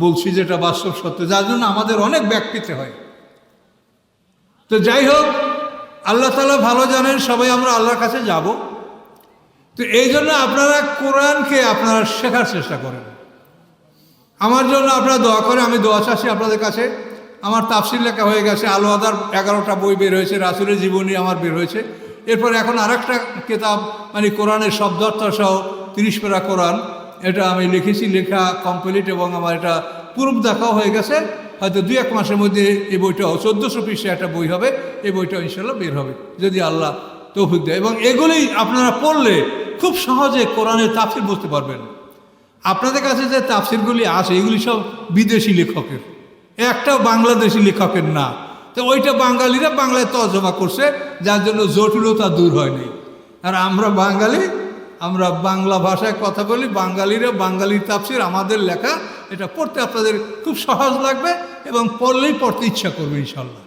বলছি যেটা বাস্তব সত্য, যার জন্য আমাদের অনেক ব্যাখ্যাতে হয়। তো যাই হোক, আল্লাহ তাআলা ভালো জানেন, সবাই আমরা আল্লাহর কাছে যাব। তো এই জন্য আপনারা কোরআনকে আপনারা শেখার চেষ্টা করেন। আমার জন্য আপনারা দোয়া করে, আমি দোয়া চাচ্ছি আপনাদের কাছে। আমার তাফসির লেখা হয়ে গেছে, আলো আদার 11টা বই বের হয়েছে, রাসূলের জীবনী আমার বের হয়েছে। এরপরে এখন আরেকটা কিতাব, মানে কোরআনের শব্দার্থ সহ 30 পারা কোরআন, এটা আমি লিখেছি, লেখা কমপ্লিট, এবং আমার এটা পূর্ব দেখাও হয়ে গেছে। হয়তো 2-1 মাসের মধ্যে এই বইটাও 1400 পৃষ্ঠা একটা বই হবে, এই বইটাও ইনশাল্লাহ বের হবে যদি আল্লাহ তৌফিক দেয়। এবং এগুলি আপনারা পড়লে খুব সহজে কোরআনের তাফসির বুঝতে পারবেন। আপনাদের কাছে যে তাফসিরগুলি আছে এগুলি সব বিদেশি লেখকের, একটাও বাংলাদেশি লেখকের না। তো ওইটা বাঙালিরা বাংলায় তর্জমা করছে, যার জন্য জটিলতা দূর হয়নি। আর আমরা বাঙালি, আমরা বাংলা ভাষায় কথা বলি, বাঙালিরা বাঙালির তাফসির আমাদের লেখা, এটা পড়তে আপনাদের খুব সহজ লাগবে এবং পড়লেই পড়তে ইচ্ছা করবে ইনশাল্লাহ।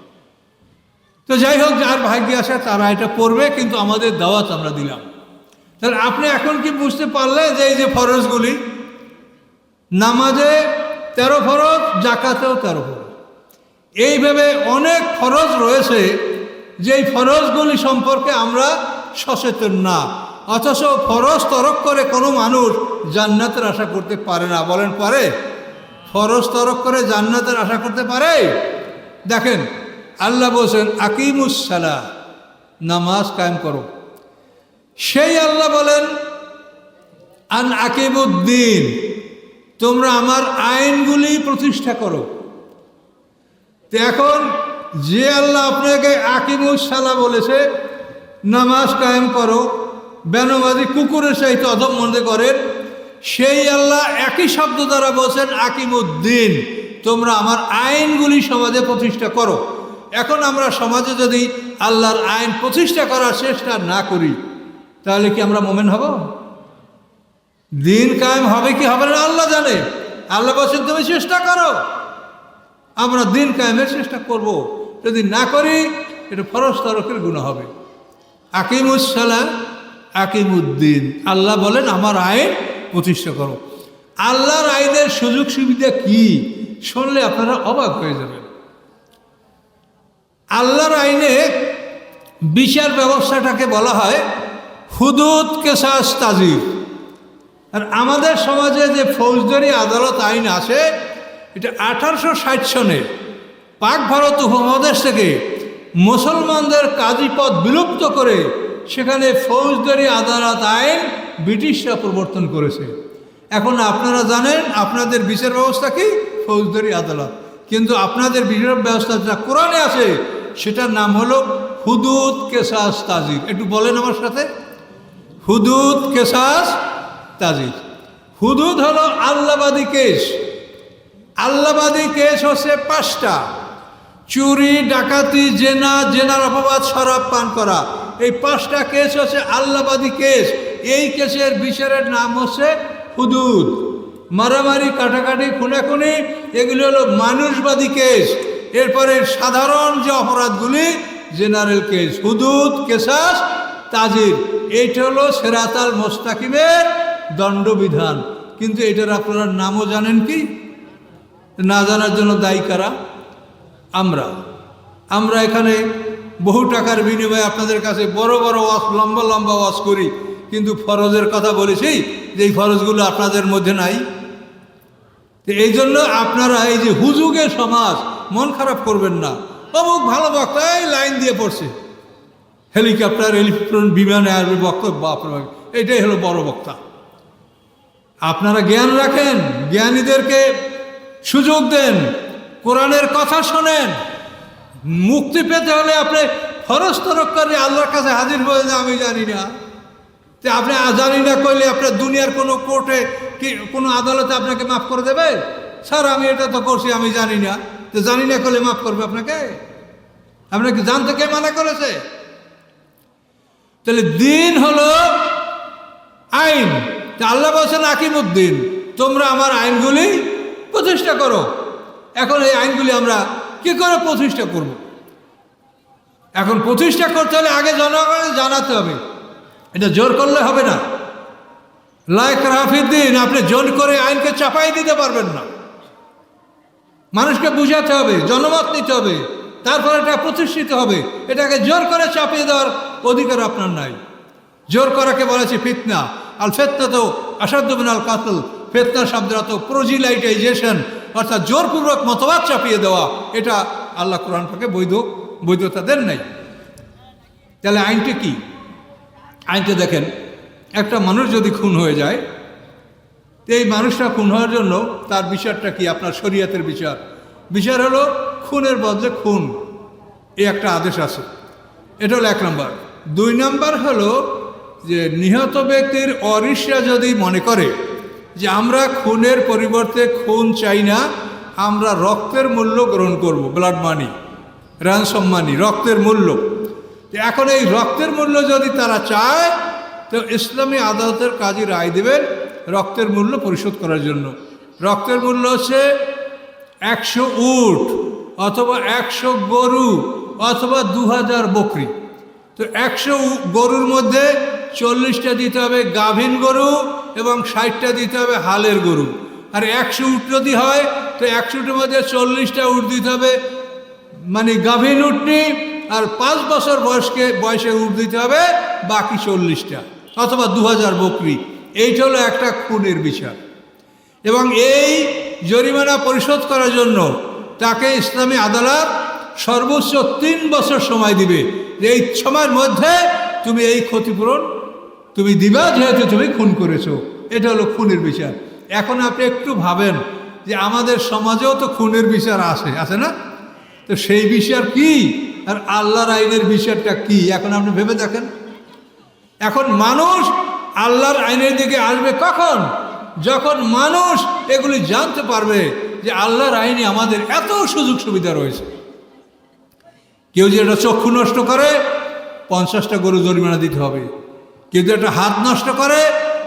তো যাই হোক, যার ভাগ্যে আসে তারা এটা পড়বে, কিন্তু আমাদের দাওয়াত আমরা দিলাম। তাহলে আপনি এখন কি বুঝতে পারলেন যে এই যে ফরজগুলি, নামাজে 13 ফরজ, জাকাতেও 13 ফরজ, এইভাবে অনেক ফরজ রয়েছে যেই ফরজগুলি সম্পর্কে আমরা সচেতন না। অথচ ফরজ তরক করে কোনো মানুষ জান্নাতের আশা করতে পারে না। বলেন পারে? ফরজ তরক করে জান্নাতের আশা করতে পারে? দেখেন, আল্লাহ বলছেন আকিমুস সালাহ, নামাজ কায়েম করো। সেই আল্লাহ বলেন আন আকিমুদ্দিন, তোমরা আমার আইনগুলি প্রতিষ্ঠা করো। তো এখন যে আল্লাহ আপনাকে আকিমুস সালাহ বলেছে, নামাজ কায়েম করো, বেনমাজি কুকুরের সহিত অধম মনে করেন, সেই আল্লাহ একই শব্দ দ্বারা বলছেন আকিমুদ্দিন, তোমরা আমার আইনগুলি সমাজে প্রতিষ্ঠা করো। এখন আমরা সমাজে যদি আল্লাহর আইন প্রতিষ্ঠা করার চেষ্টা না করি, তাহলে কি আমরা মোমেন হব? দিন কায়েম হবে কি হবে না আল্লাহ জানে। আল্লাহ বলছেন তুমি চেষ্টা করো, আমরা দিন কায়েমের চেষ্টা করব। যদি না করি, এটা ফরজ তরকের গুনাহ হবে। আকিমুস সালাহ আকিমুদ্দিন, আল্লাহ বলেন আমার আইন প্রতিষ্ঠা করো। আল্লাহর আইনের সুযোগ সুবিধা কি শুনলে আপনারা অবাক হয়ে যাবেন। আল্লাহর আইনে বিচার ব্যবস্থাটাকে বলা হয় হুদুদ কেসাস তাজির। আর আমাদের সমাজে যে ফৌজদারি আদালত আইন আছে, এটা 1860 সনে পাক ভারত উপমহাদেশ থেকে মুসলমানদের কাজী পদ বিলুপ্ত করে সেখানে ফৌজদারি আদালত আইন ব্রিটিশরা প্রবর্তন করেছে। এখন আপনারা জানেন আপনাদের বিচার ব্যবস্থা কি? ফৌজদারি আদালত। কিন্তু আপনাদের বিচার ব্যবস্থা যা কোরআনে আছে সেটার নাম হলো হুদুদ কেসাস তাজির। একটু বলেন আমার সাথে, হুদুদ কেসাস তাজির। হুদুদ হলো আল্লাহবাদী কেস। আল্লাহবাদী কেস হচ্ছে 5টা: চুরি, ডাকাতি, জেনা, জেনার অপবাদ, শরাব পান করা। এই 5টা কেস হচ্ছে আল্লাহবাদী কেস। এই কেসের বিচারের নাম হচ্ছে হুদুদ। মারামারি, কাটাকাটি, খুনাখুনি, এগুলি হলো মানুষবাদী কেস। এরপরে সাধারণ যে অপরাধগুলি জেনারেল কেস। হুদুদ কেসাস তাজির, এইটা হলো সিরাতাল মুস্তাকিমের দণ্ডবিধান। কিন্তু এটার আপনারা নামও জানেন কি? না জানার জন্য দায়ী কারা? আমরা এখানে বহু টাকার বিনিময়ে আপনাদের কাছে বড় বড় ওয়াজ, লম্বা লম্বা ওয়াজ করি, কিন্তু ফরজের কথা বলেছি যে এই ফরজগুলো আপনাদের মধ্যে নাই। তো এই জন্য আপনারা এই যে হুজুগে সমাজ, মন খারাপ করবেন না। অমুক ভালো বক্তা, এই লাইন দিয়ে পড়ছে, হেলিকপ্টার, এলিপ্টন, বিমানে আসবে বক্তব্য, আপনার এটাই হলো বড় বক্তা। আপনারা জ্ঞান রাখেন, জ্ঞানীদেরকে সুযোগ দেন, কোরআনের কথা শোনেন। মুক্তি পেতে হলে আপনি ফরজ তরক করে আল্লাহর কাছে হাজির হয়ে যান, আমি জানি না। তো আপনি জানি না করলে আপনার দুনিয়ার কোনো কোর্টে কি কোনো আদালতে আপনাকে মাফ করে দেবে? স্যার আমি এটা তো করছি, আমি জানি না। তো জানি না করলে মাফ করবে আপনাকে? আপনাকে জানতে কে মানা করেছে? তাহলে দিন হলো আইন। তা আল্লাহ বলছেন আকিমুদ্দিন, তোমরা আমার আইনগুলি প্রতিষ্ঠা করো। এখন এই আইনগুলি আমরা কি করে প্রতিষ্ঠা করব? এখন প্রতিষ্ঠা করতে হলে আগে জনগণকে জানাতে হবে। এটা জোর করলে হবে না। লাইক রাফিদ্দিন, আপনি জোর করে আইনকে চাপাই দিতে পারবেন না। মানুষকে বুঝাতে হবে, জনমত নিতে হবে, তারপরে এটা প্রতিষ্ঠিত হবে। এটাকে জোর করে চাপিয়ে দেওয়ার অধিকার আপনার নাই। জোর করাকে বলেছে ফিতনা। আল ফিতনা তো আসাদ্দু মিনাল কাতল, ফিতনা শব্দের অর্থ প্রোজিলাইটাইজেশন, অর্থাৎ জোরপূর্বক মতবাদ চাপিয়ে দেওয়া, এটা আল্লাহ কোরআন পাকে বৈধতা দেন নাই। তাহলে আইনটা কি? আইনটা দেখেন, একটা মানুষ যদি খুন হয়ে যায়, এই মানুষটা খুন হওয়ার জন্য তার বিচারটা কি? আপনার শরীয়তের বিচার হলো খুনের বদলে খুন, এই একটা আদেশ আছে। এটা হলো 1 নম্বর। 2 নম্বর হলো যে নিহত ব্যক্তির অরিষ্যা যদি মনে করে যে আমরা খুনের পরিবর্তে খুন চাই না, আমরা রক্তের মূল্য গ্রহণ করব, ব্লাড মানি, র্যানসম মানি, রক্তের মূল্য। এখন এই রক্তের মূল্য যদি তারা চায়, তো ইসলামী আদালতের কাজী রায় দেবেন রক্তের মূল্য পরিশোধ করার জন্য। রক্তের মূল্য হচ্ছে 100 উট অথবা 100 গরু অথবা 2000 বকরি। তো 100 গরুর মধ্যে 40টা দিতে হবে গাভীন গরু এবং 60টা দিতে হবে হালের গরু। আর 100 উট যদি হয়, তো 100 উটের মধ্যে 40টা উট দিতে হবে মানে গাভীন উটনি, আর 5 বছর বয়সে উট দিতে হবে বাকি 40টা, অথবা 2000 বকরি। এইটা হলো একটা খুনের বিচার। এবং এই জরিমানা পরিশোধ করার জন্য তাকে ইসলামী আদালত সর্বোচ্চ 3 বছর সময় দিবে, যে এই সময়ের মধ্যে তুমি এই ক্ষতিপূরণ তুমি দিবা, যেহেতু তুমি খুন করেছো। এটা হলো খুনের বিচার। এখন আপনি একটু ভাবেন যে আমাদের সমাজেও তো খুনের বিচার আছে না? তো সেই বিচার কি আর আল্লাহর আইনের বিচারটা কি? এখন আপনি ভেবে দেখেন। এখন মানুষ আল্লাহর আইনের দিকে আসবে কখন? যখন মানুষ এগুলি জানতে পারবে যে আল্লাহর আইনে আমাদের এত সুযোগ সুবিধা রয়েছে। কেউ যদি একটা চক্ষু নষ্ট করে 50টা গরু জরিমানা দিতে হবে, কেউ যদি একটা হাত নষ্ট করে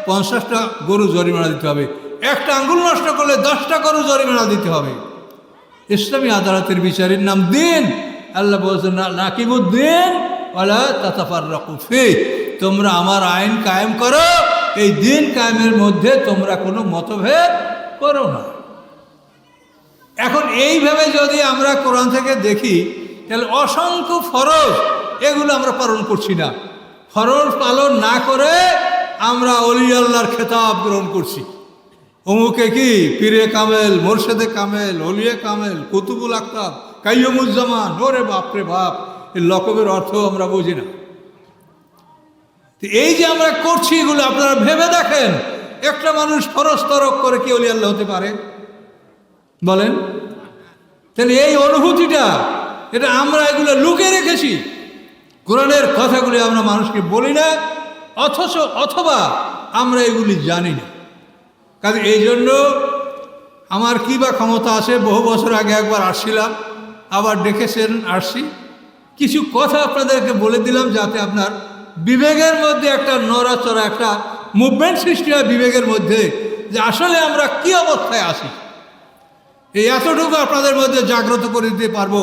50টা গরু জরিমানা দিতে হবে, একটা আঙ্গুল নষ্ট করলে 10টা গরু জরিমানা দিতে হবে। ইসলামী আদালতের বিচারের নাম দিন। আল্লাহ বলছেন নাকিমুদ্দিন ওয়ালা তাতাফাররাকু ফি, তোমরা আমার আইন কায়েম করো, এই দিন কায়েমের মধ্যে তোমরা কোনো মতভেদ করো না। এখন এইভাবে যদি আমরা কোরআন থেকে দেখি, তাহলে অসংখ্য ফরজ এগুলো আমরা পালন করছি না। ফরজ পালন না করে আমরা অলি আল্লাহর খেতাব গ্রহণ করছি। অমুকে কি পীরে কামেল, মোর্শেদে কামেল, অলিয়ে কামেল, কুতুবুল আক্তাব, কাইয়ুমুজ্জামান, ওরে বাপরে বাপ, এই লকবের অর্থ আমরা বুঝি না। এই যে আমরা করছি এগুলো আপনারা ভেবে দেখেন, একটা মানুষ ফরজ তরক করে কি অলি আল্লাহ হতে পারে বলেন? তাহলে এই অনুভূতিটা, এটা আমরা এগুলো লুকিয়ে রেখেছি। কোরআনের কথাগুলি আমরা মানুষকে বলি না, অথবা আমরা এগুলি জানি না। কাজে এই জন্য আমার কী বা ক্ষমতা আছে? বহু বছর আগে একবার আসছিলাম, আবার ডেকেছেন, আসছি, কিছু কথা আপনাদেরকে বলে দিলাম যাতে আপনার বিবেকের মধ্যে একটা নড়াচড়া, একটা মুভমেন্ট সৃষ্টি হয় বিবেকের মধ্যে, যে আসলে আমরা কি অবস্থায় আছি। এই এতটুকু আপনাদের মধ্যে জাগ্রত করে দিতে পারবো।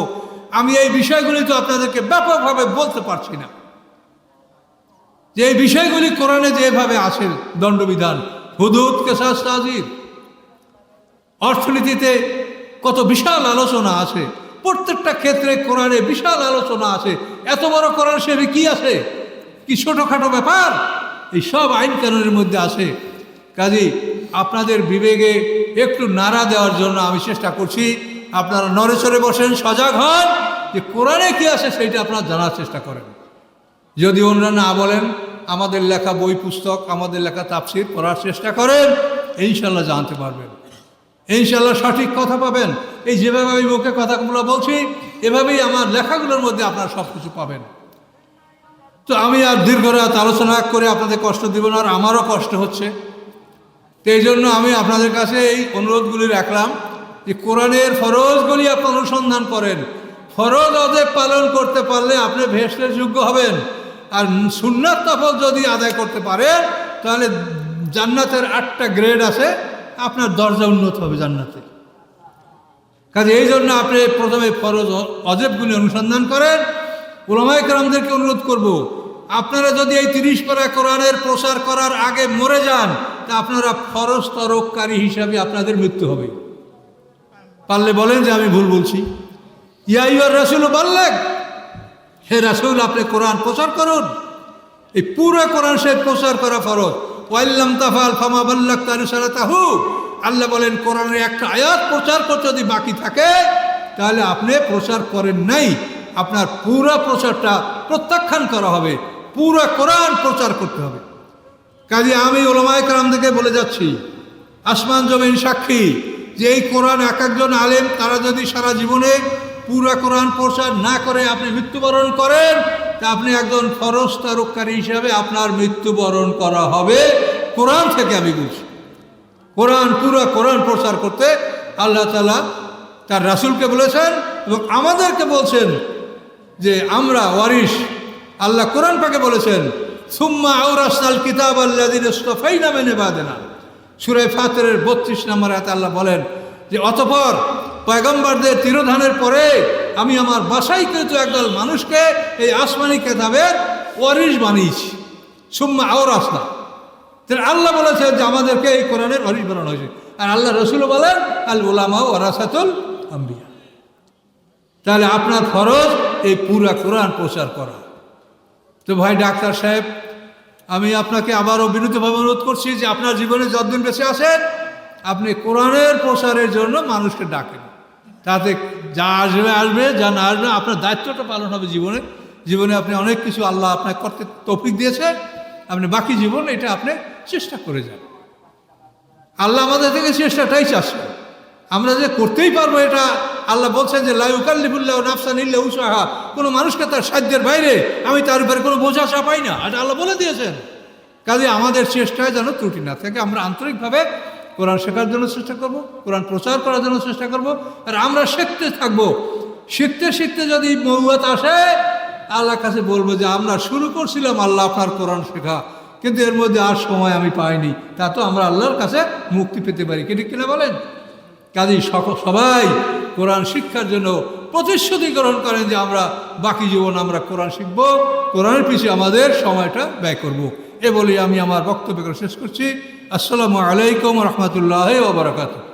আমি এই বিষয়গুলি তো আপনাদেরকে ব্যাপকভাবে বলতে পারছি না, যে এই বিষয়গুলি কোরআনে যেভাবে আছে, দণ্ডবিধান, হুদুদ, কিসাস, তাজির, অর্থনীতিতে কত বিশাল আলোচনা আছে, প্রত্যেকটা ক্ষেত্রে কোরআনে বিশাল আলোচনা আছে। এত বড় কোরআন শরীফে কি আছে? কি ছোটোখাটো ব্যাপার? এই সব আইন কানুনের মধ্যে আছে। কাজেই আপনাদের বিবেকে একটু নাড়া দেওয়ার জন্য আমি চেষ্টা করছি। আপনারা নড়েচড়ে বসেন, সজাগ হন, যে কোরআনে কি আছে সেইটা আপনারা জানার চেষ্টা করেন। যদি অন্যরা না বলেন, আমাদের লেখা বই পুস্তক, আমাদের লেখা তাফসীর পড়ার চেষ্টা করেন, ইনশাল্লাহ জানতে পারবেন, ইনশাল্লাহ সঠিক কথা পাবেন। এই যেভাবে আমি মুখে কথাগুলো বলছি, এভাবেই আমার লেখাগুলোর মধ্যে আপনারা সব কিছু পাবেন। তো আমি আর দীর্ঘ রাত আলোচনা করে আপনাদের কষ্ট দিব না, আর আমারও কষ্ট হচ্ছে। তো এই জন্য আমি আপনাদের কাছে এই অনুরোধগুলি রাখলাম যে কোরআনের ফরজগুলি আপনি অনুসন্ধান করেন। ফরজ অজেব পালন করতে পারলে আপনি ভেসলের যোগ্য হবেন। আর সুন্নাত নফল যদি আদায় করতে পারেন, তাহলে জান্নাতের 8টা গ্রেড আছে, আপনার দরজা উন্নত হবে জান্নাতে। কাজে এই জন্য আপনি প্রথমে ফরজ অজেবগুলি অনুসন্ধান করেন। উলামায়ে কেরামদেরকে অনুরোধ করব, আপনারা যদি এই 30 পারা কোরআনের প্রচার করার আগে মরে যান, তা আপনারা ফরজ তরককারী হিসাবে আপনাদের মৃত্যু হবে। পারলে বলেন যে আমি ভুল বলছি। ইয়া আইয়ুহার রাসূল বাল্লিগ, হে রাসূল আপনি কোরআন প্রচার করুন। এই পুরো কোরআন শরীফ প্রচার করা ফরজ। ওয়াইল্লাম তাফাল ফামা বাল্লাগতা রিসালাতাহু। আল্লাহ বলেন কোরআনের একটা আয়াত প্রচার করতে যদি বাকি থাকে তাহলে আপনি প্রচার করেন নাই, আপনার পুরো প্রচারটা প্রত্যাখ্যান করা হবে, পুরো কোরআন প্রচার করতে হবে। কাজে আমি উলামায়ে কেরাম থেকে বলে যাচ্ছি, আসমান জমিন সাক্ষী যে এই কোরআন এক একজন আলেম তারা যদি সারা জীবনে পুরা কোরআন প্রচার না করে আপনি মৃত্যুবরণ করেন তা আপনি একজন ফরজ তারককারী হিসাবে আপনার মৃত্যুবরণ করা হবে। কোরআন থেকে আমি বলছি, কোরআন পুরা কোরআন প্রচার করতে আল্লাহ তাআলা তার রাসূলকে বলেছেন এবং আমাদেরকে বলছেন যে আমরা ওয়ারিস। আল্লাহ কোরআন পাকে বলেছেন সুম্মা আওরাসনাল কিতাবাল্লাযিনা ইসতাফাইনা মিন ইবাদিনা। সূরা ফাতিরের 32 নম্বর আয়াতে আল্লাহ বলেন যে অতঃপর পয়গম্বরদের তিরোধানের পরে আমি আমার বাছাইকৃত একদল মানুষকে এই আসমানি কিতাবের ওয়ারিস বানিয়েছি। সুম্মা আওরাসনা, তাহলে আল্লাহ বলেছেন যে আমাদেরকে এই কোরআনের ওয়ারিস বানানো হয়েছে। আর আল্লাহ রসুল বলেন আল উলামা ওয়ারাসাতুল আম্বিয়া। তাহলে আপনার ফরজ এই পুরা কোরআন প্রচার করা। তো ভাই ডাক্তার সাহেব, আমি আপনাকে আবারও বিনীতভাবে অনুরোধ করছি যে আপনার জীবনে যতদিন বেঁচে আছেন আপনি কোরআনের প্রচারের জন্য মানুষকে ডাকেন। তাতে যা আসবে আসবে, যা না আসবে আপনার দায়িত্বটা পালন হবে। জীবনে আপনি অনেক কিছু আল্লাহ আপনাকে করতে তৌফিক দিয়েছে, আপনি বাকি জীবন এটা আপনি চেষ্টা করে যান। আল্লাহ আমাদের থেকে চেষ্টাটাই চাচ্ছে, আমরা যে করতেই পারবো এটা আল্লাহ বলছেন যে লা ইউকাল্লিফুল্লাহু নাফসান ইল্লা উসআহা। কোনো মানুষকে তার সাধ্যের বাইরে আমি তার উপরে কোনো বোঝা চাপাই না, এটা আল্লাহ বলে দিয়েছেন। কাজে আমাদের চেষ্টায় যেন ত্রুটি না থাকে, আমরা আন্তরিকভাবে কোরআন শেখার জন্য চেষ্টা করব, কোরআন প্রচার করার জন্য চেষ্টা করব। আর আমরা শিখতে থাকবো, শিখতে শিখতে যদি মৌয়াত আসে আল্লাহর কাছে বলবো যে আমরা শুরু করছিলাম আল্লাহ আপনার কোরআন শেখা, কিন্তু এর মধ্যে আর সময় আমি পাইনি। তা তো আমরা আল্লাহর কাছে মুক্তি পেতে পারি, কি ঠিক কিনা বলেন? কাজেই সবাই কোরআন শিক্ষার জন্য প্রতিশ্রুতি গ্রহণ করেন যে আমরা বাকি জীবন আমরা কোরআন শিখব, কোরআনের পিছিয়ে আমাদের সময়টা ব্যয় করব। এ বলে আমি আমার বক্তব্য শেষ করছি। আসসালামু আলাইকুম রহমতুল্লাহ ওয়া বারাকাতুহু।